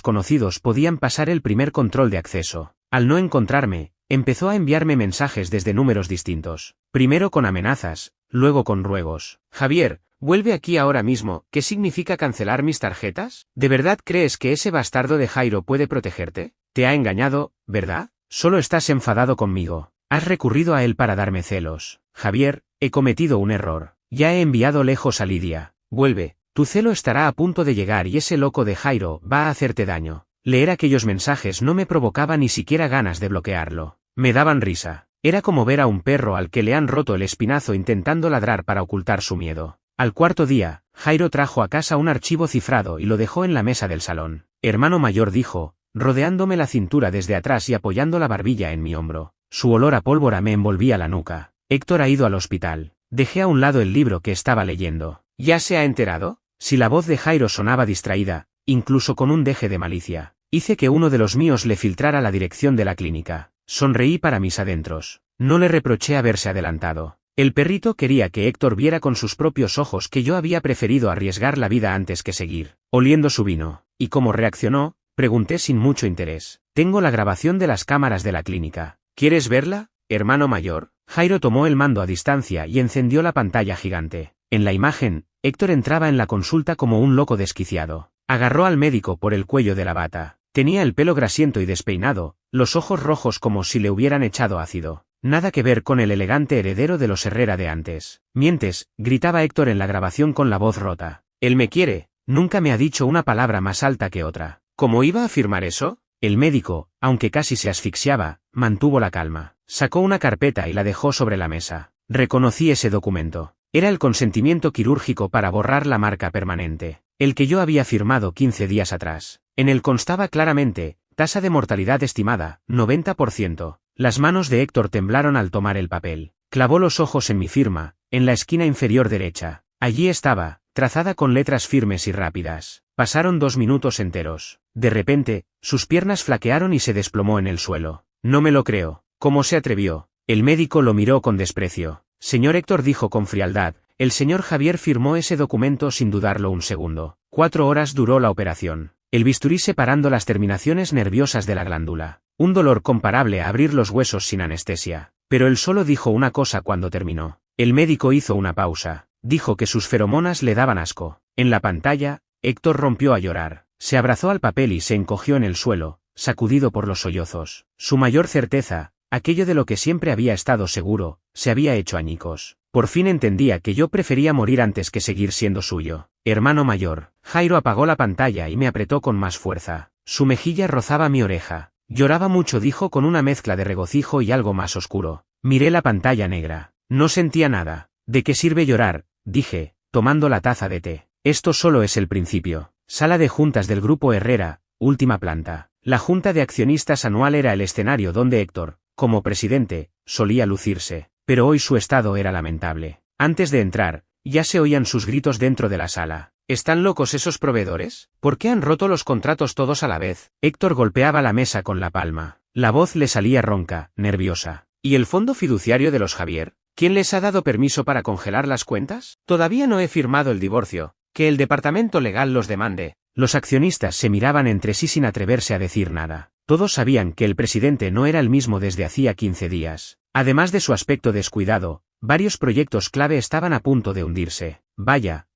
conocidos podían pasar el primer control de acceso. Al no encontrarme, empezó a enviarme mensajes desde números distintos, primero con amenazas, luego con ruegos. Javier, vuelve aquí ahora mismo. ¿Qué significa cancelar mis tarjetas? ¿De verdad crees que ese bastardo de Jairo puede protegerte? Te ha engañado, ¿verdad? Solo estás enfadado conmigo. Has recurrido a él para darme celos. Javier, he cometido un error. Ya he enviado lejos a Lidia. Vuelve. Tu celo estará a punto de llegar y ese loco de Jairo va a hacerte daño. Leer aquellos mensajes no me provocaba ni siquiera ganas de bloquearlo. Me daban risa. Era como ver a un perro al que le han roto el espinazo intentando ladrar para ocultar su miedo. Al 4.º día, Jairo trajo a casa un archivo cifrado y lo dejó en la mesa del salón. Hermano mayor, dijo, rodeándome la cintura desde atrás y apoyando la barbilla en mi hombro. Su olor a pólvora me envolvía la nuca. Héctor ha ido al hospital. Dejé a un lado el libro que estaba leyendo. ¿Ya se ha enterado? Si la voz de Jairo sonaba distraída, incluso con un deje de malicia, hice que uno de los míos le filtrara la dirección de la clínica. Sonreí para mis adentros. No le reproché haberse adelantado. El perrito quería que Héctor viera con sus propios ojos que yo había preferido arriesgar la vida antes que seguir. Oliendo su vino. ¿Y cómo reaccionó? Pregunté sin mucho interés. Tengo la grabación de las cámaras de la clínica. ¿Quieres verla, hermano mayor? Jairo tomó el mando a distancia y encendió la pantalla gigante. En la imagen, Héctor entraba en la consulta como un loco desquiciado. Agarró al médico por el cuello de la bata. Tenía el pelo grasiento y despeinado, los ojos rojos como si le hubieran echado ácido. Nada que ver con el elegante heredero de los Herrera de antes. Mientes, gritaba Héctor en la grabación con la voz rota. Él me quiere, nunca me ha dicho una palabra más alta que otra. ¿Cómo iba a afirmar eso? El médico, aunque casi se asfixiaba, mantuvo la calma. Sacó una carpeta y la dejó sobre la mesa. Reconocí ese documento. Era el consentimiento quirúrgico para borrar la marca permanente, el que yo había firmado 15 días atrás. En él constaba claramente, tasa de mortalidad estimada, 90%. Las manos de Héctor temblaron al tomar el papel. Clavó los ojos en mi firma, en la esquina inferior derecha. Allí estaba, trazada con letras firmes y rápidas. Pasaron 2 minutos enteros. De repente, sus piernas flaquearon y se desplomó en el suelo. No me lo creo. ¿Cómo se atrevió? El médico lo miró con desprecio. Señor Héctor, dijo con frialdad, el señor Javier firmó ese documento sin dudarlo un segundo. 4 horas duró la operación. El bisturí separando las terminaciones nerviosas de la glándula. Un dolor comparable a abrir los huesos sin anestesia. Pero él solo dijo una cosa cuando terminó. El médico hizo una pausa. Dijo que sus feromonas le daban asco. En la pantalla, Héctor rompió a llorar. Se abrazó al papel y se encogió en el suelo, sacudido por los sollozos. Su mayor certeza, aquello de lo que siempre había estado seguro, se había hecho añicos. Por fin entendía que yo prefería morir antes que seguir siendo suyo. Hermano mayor. Jairo apagó la pantalla y me apretó con más fuerza. Su mejilla rozaba mi oreja. Lloraba mucho, dijo con una mezcla de regocijo y algo más oscuro. Miré la pantalla negra. No sentía nada. ¿De qué sirve llorar?, dije, tomando la taza de té. Esto solo es el principio. Sala de juntas del Grupo Herrera, última planta. La junta de accionistas anual era el escenario donde Héctor, como presidente, solía lucirse, pero hoy su estado era lamentable. Antes de entrar, ya se oían sus gritos dentro de la sala. ¿Están locos esos proveedores? ¿Por qué han roto los contratos todos a la vez? Héctor golpeaba la mesa con la palma. La voz le salía ronca, nerviosa. ¿Y el fondo fiduciario de los Javier? ¿Quién les ha dado permiso para congelar las cuentas? Todavía no he firmado el divorcio. Que el departamento legal los demande. Los accionistas se miraban entre sí sin atreverse a decir nada. Todos sabían que el presidente no era el mismo desde hacía 15 días. Además de su aspecto descuidado, varios proyectos clave estaban a punto de hundirse. Vaya,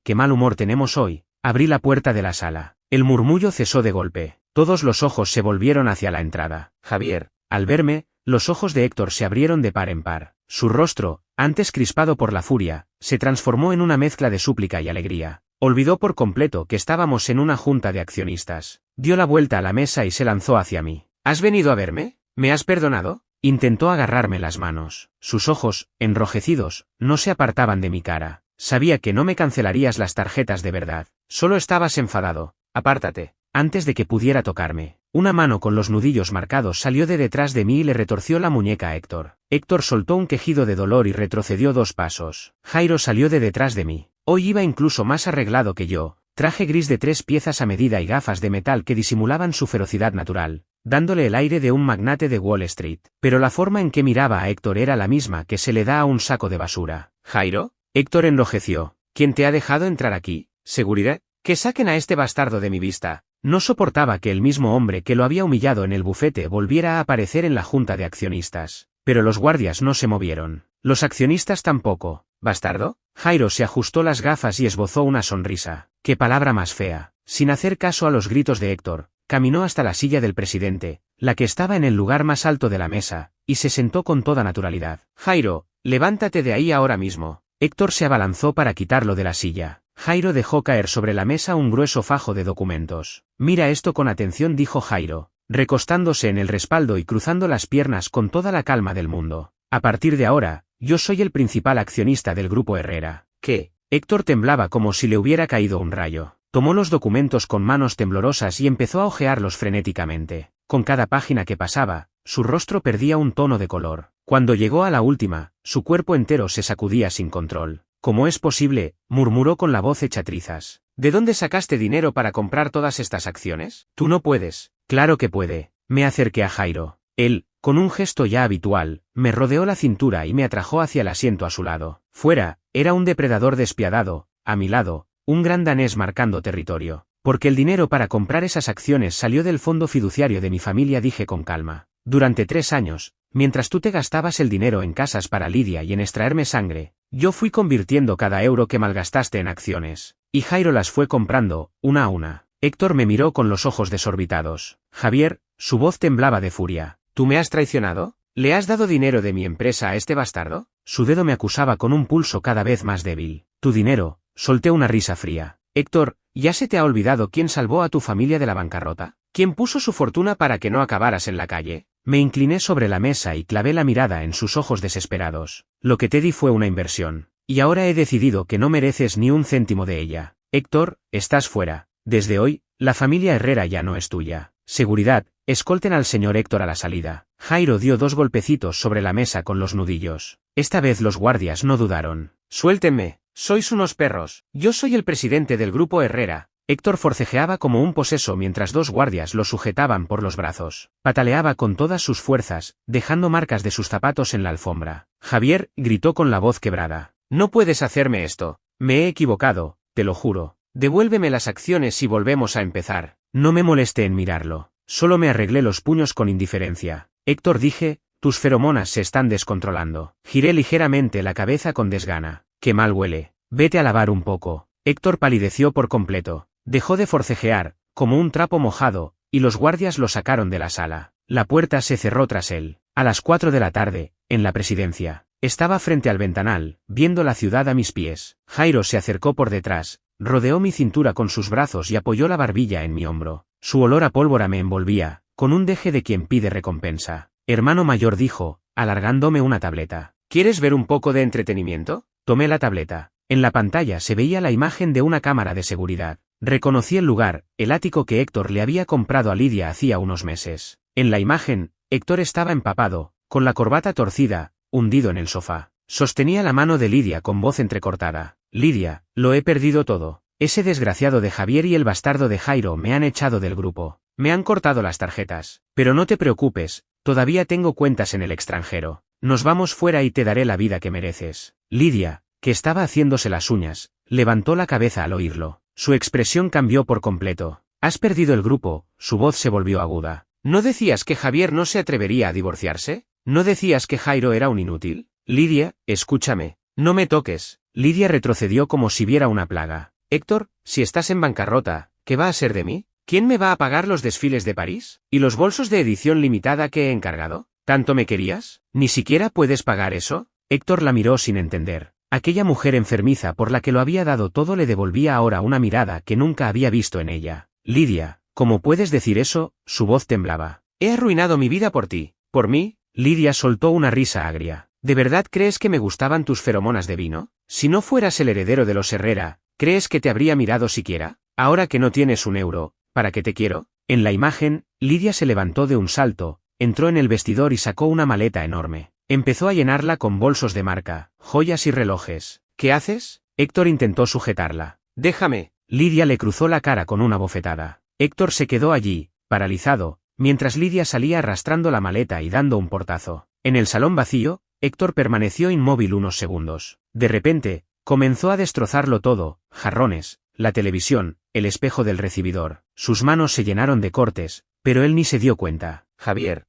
qué mal humor tenemos hoy. Abrí la puerta de la sala. El murmullo cesó de golpe. Todos los ojos se volvieron hacia la entrada. Javier. Al verme, los ojos de Héctor se abrieron de par en par. Su rostro, antes crispado por la furia, se transformó en una mezcla de súplica y alegría. Olvidó por completo que estábamos en una junta de accionistas. Dio la vuelta a la mesa y se lanzó hacia mí. ¿Has venido a verme? ¿Me has perdonado? Intentó agarrarme las manos. Sus ojos, enrojecidos, no se apartaban de mi cara. Sabía que no me cancelarías las tarjetas de verdad. Solo estabas enfadado. Apártate. Antes de que pudiera tocarme, una mano con los nudillos marcados salió de detrás de mí y le retorció la muñeca a Héctor. Héctor soltó un quejido de dolor y retrocedió 2 pasos. Jairo salió de detrás de mí. Hoy iba incluso más arreglado que yo. Traje gris de 3 piezas a medida y gafas de metal que disimulaban su ferocidad natural, dándole el aire de un magnate de Wall Street. Pero la forma en que miraba a Héctor era la misma que se le da a un saco de basura. ¿Jairo? Héctor enrojeció. ¿Quién te ha dejado entrar aquí? ¿Seguridad? Que saquen a este bastardo de mi vista. No soportaba que el mismo hombre que lo había humillado en el bufete volviera a aparecer en la junta de accionistas. Pero los guardias no se movieron. Los accionistas tampoco. ¿Bastardo? Jairo se ajustó las gafas y esbozó una sonrisa. ¡Qué palabra más fea! Sin hacer caso a los gritos de Héctor, caminó hasta la silla del presidente, la que estaba en el lugar más alto de la mesa, y se sentó con toda naturalidad. Jairo, levántate de ahí ahora mismo. Héctor se abalanzó para quitarlo de la silla. Jairo dejó caer sobre la mesa un grueso fajo de documentos. Mira esto con atención, dijo Jairo, recostándose en el respaldo y cruzando las piernas con toda la calma del mundo. A partir de ahora, yo soy el principal accionista del Grupo Herrera. ¿Qué? Héctor temblaba como si le hubiera caído un rayo. Tomó los documentos con manos temblorosas y empezó a hojearlos frenéticamente. Con cada página que pasaba, su rostro perdía un tono de color. Cuando llegó a la última, su cuerpo entero se sacudía sin control. ¿Cómo es posible?, murmuró con la voz hecha trizas. ¿De dónde sacaste dinero para comprar todas estas acciones? Tú no puedes. Claro que puede. Me acerqué a Jairo. Él, con un gesto ya habitual, me rodeó la cintura y me atrajo hacia el asiento a su lado. Fuera, era un depredador despiadado, a mi lado, un gran danés marcando territorio. Porque el dinero para comprar esas acciones salió del fondo fiduciario de mi familia, dije con calma. Durante 3 años, mientras tú te gastabas el dinero en casas para Lidia y en extraerme sangre, yo fui convirtiendo cada euro que malgastaste en acciones. Y Jairo las fue comprando, una a una. Héctor me miró con los ojos desorbitados. Javier, su voz temblaba de furia. ¿Tú me has traicionado? ¿Le has dado dinero de mi empresa a este bastardo? Su dedo me acusaba con un pulso cada vez más débil. ¿Tu dinero? Solté una risa fría. Héctor, ¿ya se te ha olvidado quién salvó a tu familia de la bancarrota? ¿Quién puso su fortuna para que no acabaras en la calle? Me incliné sobre la mesa y clavé la mirada en sus ojos desesperados. Lo que te di fue una inversión. Y ahora he decidido que no mereces ni un céntimo de ella. Héctor, estás fuera. Desde hoy, la familia Herrera ya no es tuya. Seguridad, escolten al señor Héctor a la salida. Jairo dio 2 golpecitos sobre la mesa con los nudillos. Esta vez los guardias no dudaron. Suéltenme, sois unos perros. Yo soy el presidente del Grupo Herrera. Héctor forcejeaba como un poseso mientras 2 guardias lo sujetaban por los brazos. Pataleaba con todas sus fuerzas, dejando marcas de sus zapatos en la alfombra. Javier, gritó con la voz quebrada. No puedes hacerme esto. Me he equivocado, te lo juro. Devuélveme las acciones y volvemos a empezar. No me molesté en mirarlo. Solo me arreglé los puños con indiferencia. Héctor, dije, tus feromonas se están descontrolando. Giré ligeramente la cabeza con desgana. Qué mal huele. Vete a lavar un poco. Héctor palideció por completo. Dejó de forcejear, como un trapo mojado, y los guardias lo sacaron de la sala. La puerta se cerró tras él. A las 4 de la tarde, en la presidencia. Estaba frente al ventanal, viendo la ciudad a mis pies. Jairo se acercó por detrás, rodeó mi cintura con sus brazos y apoyó la barbilla en mi hombro. Su olor a pólvora me envolvía, con un deje de quien pide recompensa. Hermano mayor, dijo, alargándome una tableta. ¿Quieres ver un poco de entretenimiento? Tomé la tableta. En la pantalla se veía la imagen de una cámara de seguridad. Reconocí el lugar, el ático que Héctor le había comprado a Lidia hacía unos meses. En la imagen, Héctor estaba empapado, con la corbata torcida, hundido en el sofá. Sostenía la mano de Lidia con voz entrecortada. Lidia, lo he perdido todo. Ese desgraciado de Javier y el bastardo de Jairo me han echado del grupo. Me han cortado las tarjetas. Pero no te preocupes, todavía tengo cuentas en el extranjero. Nos vamos fuera y te daré la vida que mereces. Lidia, que estaba haciéndose las uñas, levantó la cabeza al oírlo. Su expresión cambió por completo. Has perdido el grupo, su voz se volvió aguda. ¿No decías que Javier no se atrevería a divorciarse? ¿No decías que Jairo era un inútil? Lidia, escúchame. No me toques. Lidia retrocedió como si viera una plaga. Héctor, si estás en bancarrota, ¿qué va a ser de mí? ¿Quién me va a pagar los desfiles de París? ¿Y los bolsos de edición limitada que he encargado? ¿Tanto me querías? ¿Ni siquiera puedes pagar eso? Héctor la miró sin entender. Aquella mujer enfermiza por la que lo había dado todo le devolvía ahora una mirada que nunca había visto en ella. Lidia, ¿cómo puedes decir eso? Su voz temblaba. He arruinado mi vida por ti. ¿Por mí? Lidia soltó una risa agria. ¿De verdad crees que me gustaban tus feromonas de vino? Si no fueras el heredero de los Herrera, ¿crees que te habría mirado siquiera? Ahora que no tienes un euro, ¿para qué te quiero? En la imagen, Lidia se levantó de un salto, entró en el vestidor y sacó una maleta enorme. Empezó a llenarla con bolsos de marca, joyas y relojes. ¿Qué haces? Héctor intentó sujetarla. Déjame. Lidia le cruzó la cara con una bofetada. Héctor se quedó allí, paralizado, mientras Lidia salía arrastrando la maleta y dando un portazo. En el salón vacío, Héctor permaneció inmóvil unos segundos. De repente, comenzó a destrozarlo todo: jarrones, la televisión, el espejo del recibidor. Sus manos se llenaron de cortes, pero él ni se dio cuenta. Javier,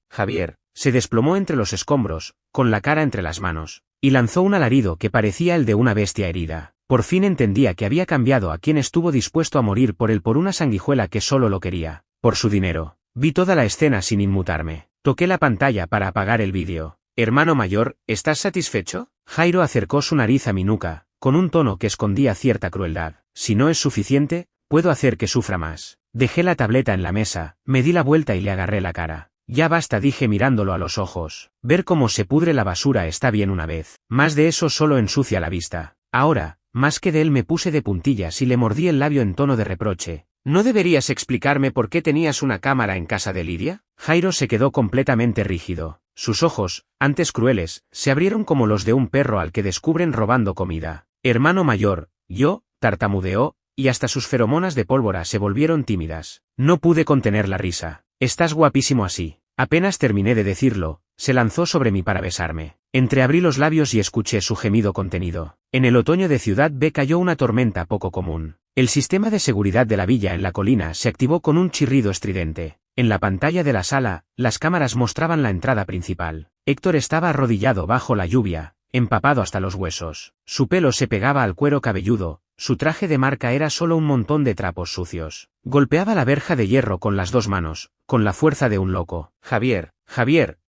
se desplomó entre los escombros, con la cara entre las manos, y lanzó un alarido que parecía el de una bestia herida. Por fin entendía que había cambiado a quien estuvo dispuesto a morir por él por una sanguijuela que solo lo quería, por su dinero. Vi toda la escena sin inmutarme. Toqué la pantalla para apagar el vídeo. Hermano mayor, ¿estás satisfecho? Jairo acercó su nariz a mi nuca, con un tono que escondía cierta crueldad. Si no es suficiente, puedo hacer que sufra más. Dejé la tableta en la mesa, me di la vuelta y le agarré la cara. Ya basta, dije mirándolo a los ojos. Ver cómo se pudre la basura está bien una vez. Más de eso solo ensucia la vista. Ahora, más que de él me puse de puntillas y le mordí el labio en tono de reproche. ¿No deberías explicarme por qué tenías una cámara en casa de Lidia? Jairo se quedó completamente rígido. Sus ojos, antes crueles, se abrieron como los de un perro al que descubren robando comida. Hermano mayor, yo, tartamudeó, y hasta sus feromonas de pólvora se volvieron tímidas. No pude contener la risa. Estás guapísimo así. Apenas terminé de decirlo, se lanzó sobre mí para besarme. Entreabrí los labios y escuché su gemido contenido. En el otoño de Ciudad B cayó una tormenta poco común. El sistema de seguridad de la villa en la colina se activó con un chirrido estridente. En la pantalla de la sala, las cámaras mostraban la entrada principal. Héctor estaba arrodillado bajo la lluvia, empapado hasta los huesos. Su pelo se pegaba al cuero cabelludo, su traje de marca era solo un montón de trapos sucios. Golpeaba la verja de hierro con las dos manos, con la fuerza de un loco. Javier,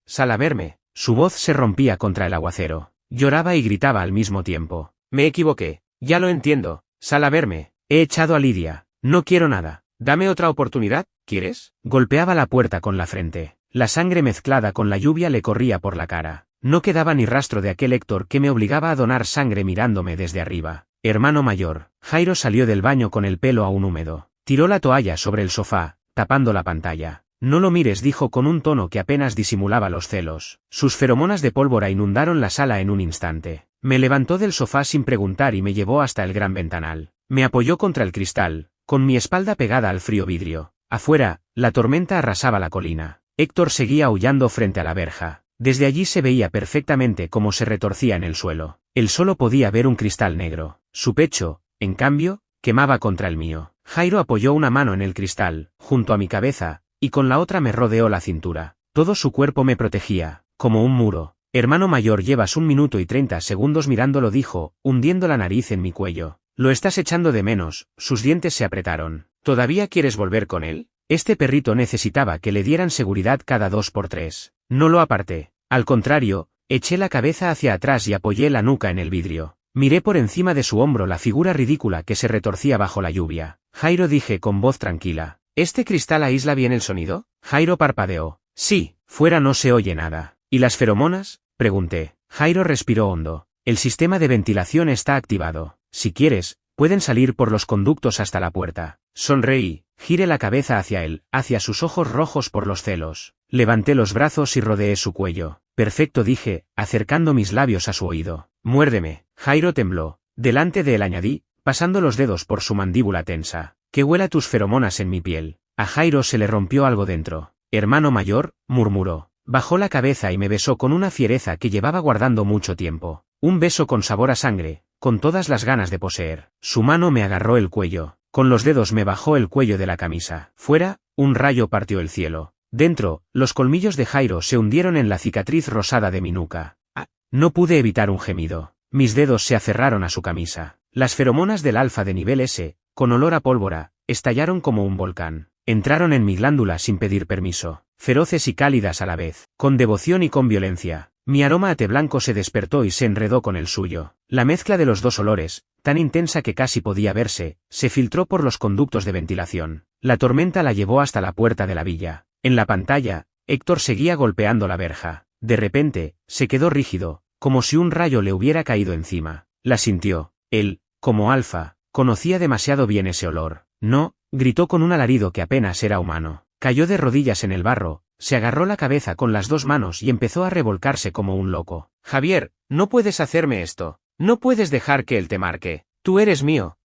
sal a verme. Su voz se rompía contra el aguacero. Lloraba y gritaba al mismo tiempo. Me equivoqué. Ya lo entiendo. Sal a verme. He echado a Lidia. No quiero nada. Dame otra oportunidad, ¿quieres? Golpeaba la puerta con la frente. La sangre mezclada con la lluvia le corría por la cara. No quedaba ni rastro de aquel Héctor que me obligaba a donar sangre mirándome desde arriba. Hermano mayor. Jairo salió del baño con el pelo aún húmedo. Tiró la toalla sobre el sofá, tapando la pantalla. No lo mires, dijo con un tono que apenas disimulaba los celos. Sus feromonas de pólvora inundaron la sala en un instante. Me levantó del sofá sin preguntar y me llevó hasta el gran ventanal. Me apoyó contra el cristal, con mi espalda pegada al frío vidrio. Afuera, la tormenta arrasaba la colina. Héctor seguía aullando frente a la verja. Desde allí se veía perfectamente cómo se retorcía en el suelo. Él solo podía ver un cristal negro. Su pecho, en cambio, quemaba contra el mío. Jairo apoyó una mano en el cristal, junto a mi cabeza, y con la otra me rodeó la cintura. Todo su cuerpo me protegía, como un muro. Hermano mayor, llevas 1 minuto y 30 segundos mirándolo, dijo, hundiendo la nariz en mi cuello. Lo estás echando de menos. Sus dientes se apretaron. ¿Todavía quieres volver con él? Este perrito necesitaba que le dieran seguridad cada 2 por 3. No lo aparté. Al contrario, eché la cabeza hacia atrás y apoyé la nuca en el vidrio. Miré por encima de su hombro la figura ridícula que se retorcía bajo la lluvia. Jairo, dije con voz tranquila. ¿Este cristal aísla bien el sonido? Jairo parpadeó. Sí, fuera no se oye nada. ¿Y las feromonas? Pregunté. Jairo respiró hondo. El sistema de ventilación está activado. Si quieres, pueden salir por los conductos hasta la puerta. Sonreí, giré la cabeza hacia él, hacia sus ojos rojos por los celos. Levanté los brazos y rodeé su cuello. Perfecto, dije, acercando mis labios a su oído. Muérdeme. Jairo tembló. Delante de él añadí, pasando los dedos por su mandíbula tensa. Que huela tus feromonas en mi piel. A Jairo se le rompió algo dentro. Hermano mayor, murmuró. Bajó la cabeza y me besó con una fiereza que llevaba guardando mucho tiempo. Un beso con sabor a sangre, con todas las ganas de poseer. Su mano me agarró el cuello. Con los dedos me bajó el cuello de la camisa. Fuera, un rayo partió el cielo. Dentro, los colmillos de Jairo se hundieron en la cicatriz rosada de mi nuca. No pude evitar un gemido. Mis dedos se aferraron a su camisa. Las feromonas del alfa de nivel S, con olor a pólvora, estallaron como un volcán. Entraron en mi glándula sin pedir permiso, feroces y cálidas a la vez, con devoción y con violencia. Mi aroma a té blanco se despertó y se enredó con el suyo. La mezcla de los dos olores, tan intensa que casi podía verse, se filtró por los conductos de ventilación. La tormenta la llevó hasta la puerta de la villa. En la pantalla, Héctor seguía golpeando la verja. De repente, se quedó rígido, como si un rayo le hubiera caído encima. La sintió. Él, como Alfa, conocía demasiado bien ese olor. No, gritó con un alarido que apenas era humano. Cayó de rodillas en el barro, se agarró la cabeza con las dos manos y empezó a revolcarse como un loco. Javier, no puedes hacerme esto. No puedes dejar que él te marque. Tú eres mío.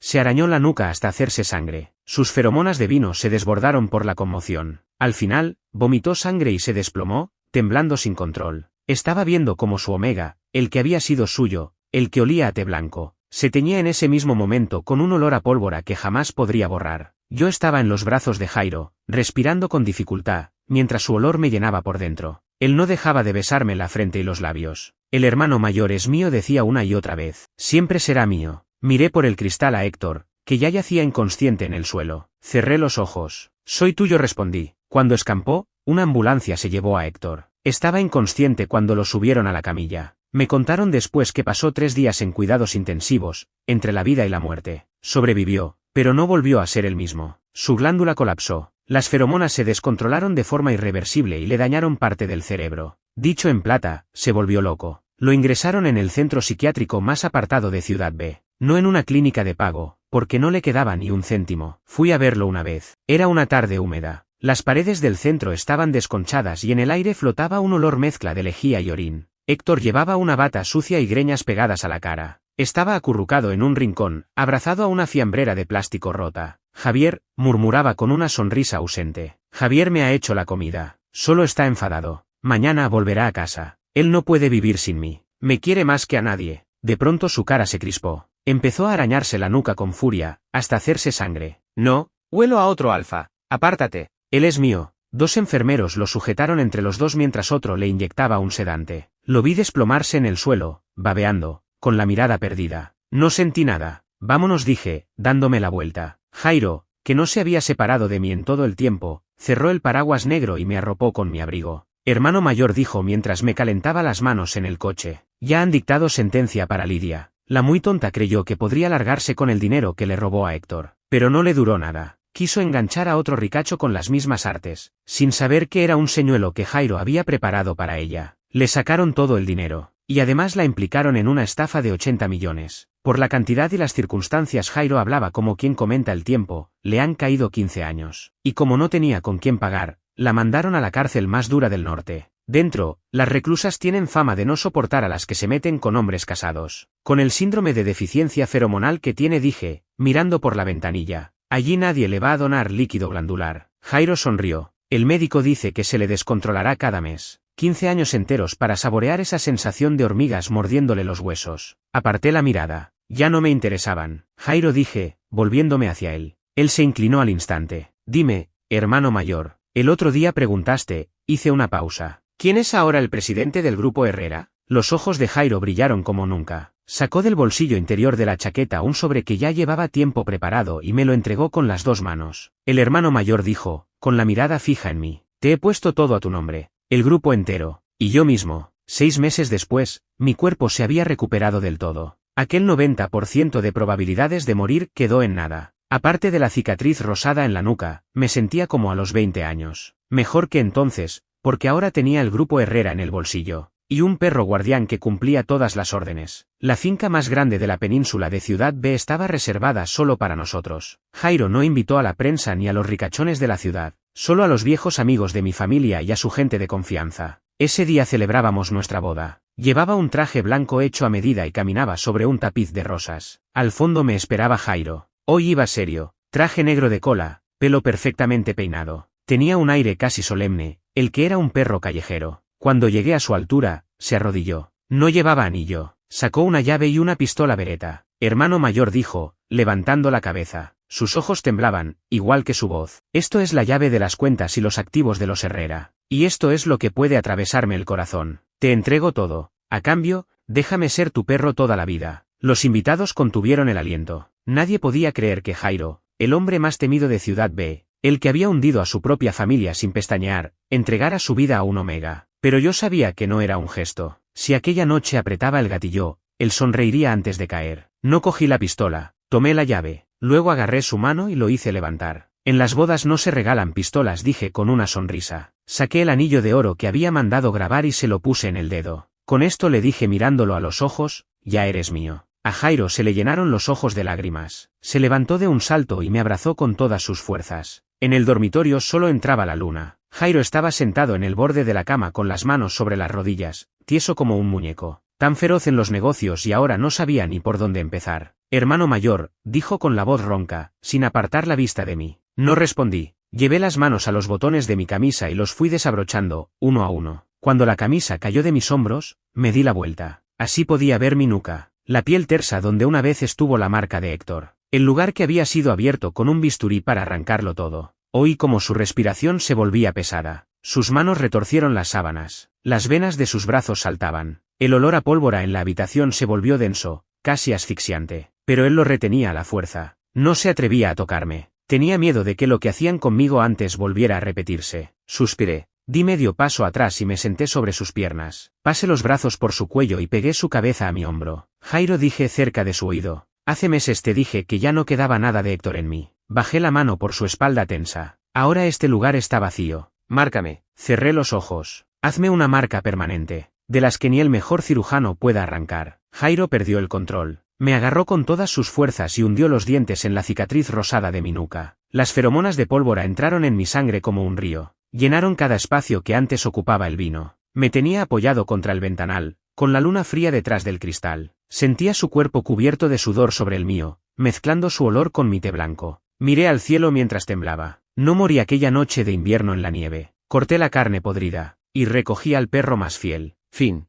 Se arañó la nuca hasta hacerse sangre. Sus feromonas de vino se desbordaron por la conmoción. Al final, vomitó sangre y se desplomó, temblando sin control. Estaba viendo cómo su Omega, el que había sido suyo, el que olía a té blanco, se teñía en ese mismo momento con un olor a pólvora que jamás podría borrar. Yo estaba en los brazos de Jairo, respirando con dificultad, mientras su olor me llenaba por dentro. Él no dejaba de besarme la frente y los labios. El hermano mayor es mío, decía una y otra vez. Siempre será mío. Miré por el cristal a Héctor, que ya yacía inconsciente en el suelo. Cerré los ojos. Soy tuyo, respondí. Cuando escampó, una ambulancia se llevó a Héctor. Estaba inconsciente cuando lo subieron a la camilla. Me contaron después que pasó 3 días en cuidados intensivos, entre la vida y la muerte. Sobrevivió, pero no volvió a ser el mismo. Su glándula colapsó. Las feromonas se descontrolaron de forma irreversible y le dañaron parte del cerebro. Dicho en plata, se volvió loco. Lo ingresaron en el centro psiquiátrico más apartado de Ciudad B. No en una clínica de pago, porque no le quedaba ni un céntimo. Fui a verlo una vez. Era una tarde húmeda. Las paredes del centro estaban desconchadas y en el aire flotaba un olor mezcla de lejía y orín. Héctor llevaba una bata sucia y greñas pegadas a la cara. Estaba acurrucado en un rincón, abrazado a una fiambrera de plástico rota. Javier, murmuraba con una sonrisa ausente. Javier me ha hecho la comida. Solo está enfadado. Mañana volverá a casa. Él no puede vivir sin mí. Me quiere más que a nadie. De pronto su cara se crispó. Empezó a arañarse la nuca con furia, hasta hacerse sangre. No, huelo a otro Alfa. Apártate. Él es mío. 2 enfermeros lo sujetaron entre los dos mientras otro le inyectaba un sedante. Lo vi desplomarse en el suelo, babeando, con la mirada perdida. No sentí nada. Vámonos, dije, dándome la vuelta. Jairo, que no se había separado de mí en todo el tiempo, cerró el paraguas negro y me arropó con mi abrigo. Hermano mayor, dijo mientras me calentaba las manos en el coche. Ya han dictado sentencia para Lidia. La muy tonta creyó que podría largarse con el dinero que le robó a Héctor. Pero no le duró nada. Quiso enganchar a otro ricacho con las mismas artes, sin saber que era un señuelo que Jairo había preparado para ella. Le sacaron todo el dinero, y además la implicaron en una estafa de 80 millones. Por la cantidad y las circunstancias, Jairo hablaba como quien comenta el tiempo, le han caído 15 años. Y como no tenía con quién pagar, la mandaron a la cárcel más dura del norte. Dentro, las reclusas tienen fama de no soportar a las que se meten con hombres casados. Con el síndrome de deficiencia feromonal que tiene, dije, mirando por la ventanilla. Allí nadie le va a donar líquido glandular. Jairo sonrió. El médico dice que se le descontrolará cada mes. 15 años enteros para saborear esa sensación de hormigas mordiéndole los huesos. Aparté la mirada. Ya no me interesaban. Jairo, dije, volviéndome hacia él. Él se inclinó al instante. Dime, hermano mayor. El otro día preguntaste, hice una pausa. ¿Quién es ahora el presidente del Grupo Herrera? Los ojos de Jairo brillaron como nunca. Sacó del bolsillo interior de la chaqueta un sobre que ya llevaba tiempo preparado y me lo entregó con las 2 manos. El hermano mayor dijo, con la mirada fija en mí. Te he puesto todo a tu nombre. El grupo entero. Y yo mismo. 6 meses después, mi cuerpo se había recuperado del todo. Aquel 90% de probabilidades de morir quedó en nada. Aparte de la cicatriz rosada en la nuca, me sentía como a los 20 años. Mejor que entonces, porque ahora tenía el Grupo Herrera en el bolsillo. Y un perro guardián que cumplía todas las órdenes. La finca más grande de la península de Ciudad B estaba reservada solo para nosotros. Jairo no invitó a la prensa ni a los ricachones de la ciudad, solo a los viejos amigos de mi familia y a su gente de confianza. Ese día celebrábamos nuestra boda. Llevaba un traje blanco hecho a medida y caminaba sobre un tapiz de rosas. Al fondo me esperaba Jairo. Hoy iba serio, traje negro de cola, pelo perfectamente peinado. Tenía un aire casi solemne, el que era un perro callejero. Cuando llegué a su altura, se arrodilló. No llevaba anillo. Sacó una llave y una pistola Beretta. Hermano mayor, dijo, levantando la cabeza. Sus ojos temblaban, igual que su voz. Esto es la llave de las cuentas y los activos de los Herrera. Y esto es lo que puede atravesarme el corazón. Te entrego todo. A cambio, déjame ser tu perro toda la vida. Los invitados contuvieron el aliento. Nadie podía creer que Jairo, el hombre más temido de Ciudad B, el que había hundido a su propia familia sin pestañear, entregara su vida a un Omega. Pero yo sabía que no era un gesto. Si aquella noche apretaba el gatillo, él sonreiría antes de caer. No cogí la pistola, tomé la llave, luego agarré su mano y lo hice levantar. En las bodas no se regalan pistolas, dije con una sonrisa. Saqué el anillo de oro que había mandado grabar y se lo puse en el dedo. Con esto le dije mirándolo a los ojos, ya eres mío. A Jairo se le llenaron los ojos de lágrimas. Se levantó de un salto y me abrazó con todas sus fuerzas. En el dormitorio solo entraba la luna. Jairo estaba sentado en el borde de la cama con las manos sobre las rodillas, tieso como un muñeco. Tan feroz en los negocios y ahora no sabía ni por dónde empezar. Hermano mayor, dijo con la voz ronca, sin apartar la vista de mí. No respondí. Llevé las manos a los botones de mi camisa y los fui desabrochando, uno a uno. Cuando la camisa cayó de mis hombros, me di la vuelta. Así podía ver mi nuca, la piel tersa donde una vez estuvo la marca de Héctor. El lugar que había sido abierto con un bisturí para arrancarlo todo. Oí como su respiración se volvía pesada. Sus manos retorcieron las sábanas. Las venas de sus brazos saltaban. El olor a pólvora en la habitación se volvió denso, casi asfixiante. Pero él lo retenía a la fuerza. No se atrevía a tocarme. Tenía miedo de que lo que hacían conmigo antes volviera a repetirse. Suspiré. Di medio paso atrás y me senté sobre sus piernas. Pasé los brazos por su cuello y pegué su cabeza a mi hombro. Jairo, dije cerca de su oído. Hace meses te dije que ya no quedaba nada de Héctor en mí. Bajé la mano por su espalda tensa. Ahora este lugar está vacío. Márcame. Cerré los ojos. Hazme una marca permanente, de las que ni el mejor cirujano pueda arrancar. Jairo perdió el control. Me agarró con todas sus fuerzas y hundió los dientes en la cicatriz rosada de mi nuca. Las feromonas de pólvora entraron en mi sangre como un río. Llenaron cada espacio que antes ocupaba el vino. Me tenía apoyado contra el ventanal, con la luna fría detrás del cristal. Sentía su cuerpo cubierto de sudor sobre el mío, mezclando su olor con mi té blanco. Miré al cielo mientras temblaba. No morí aquella noche de invierno en la nieve. Corté la carne podrida, y recogí al perro más fiel. Fin.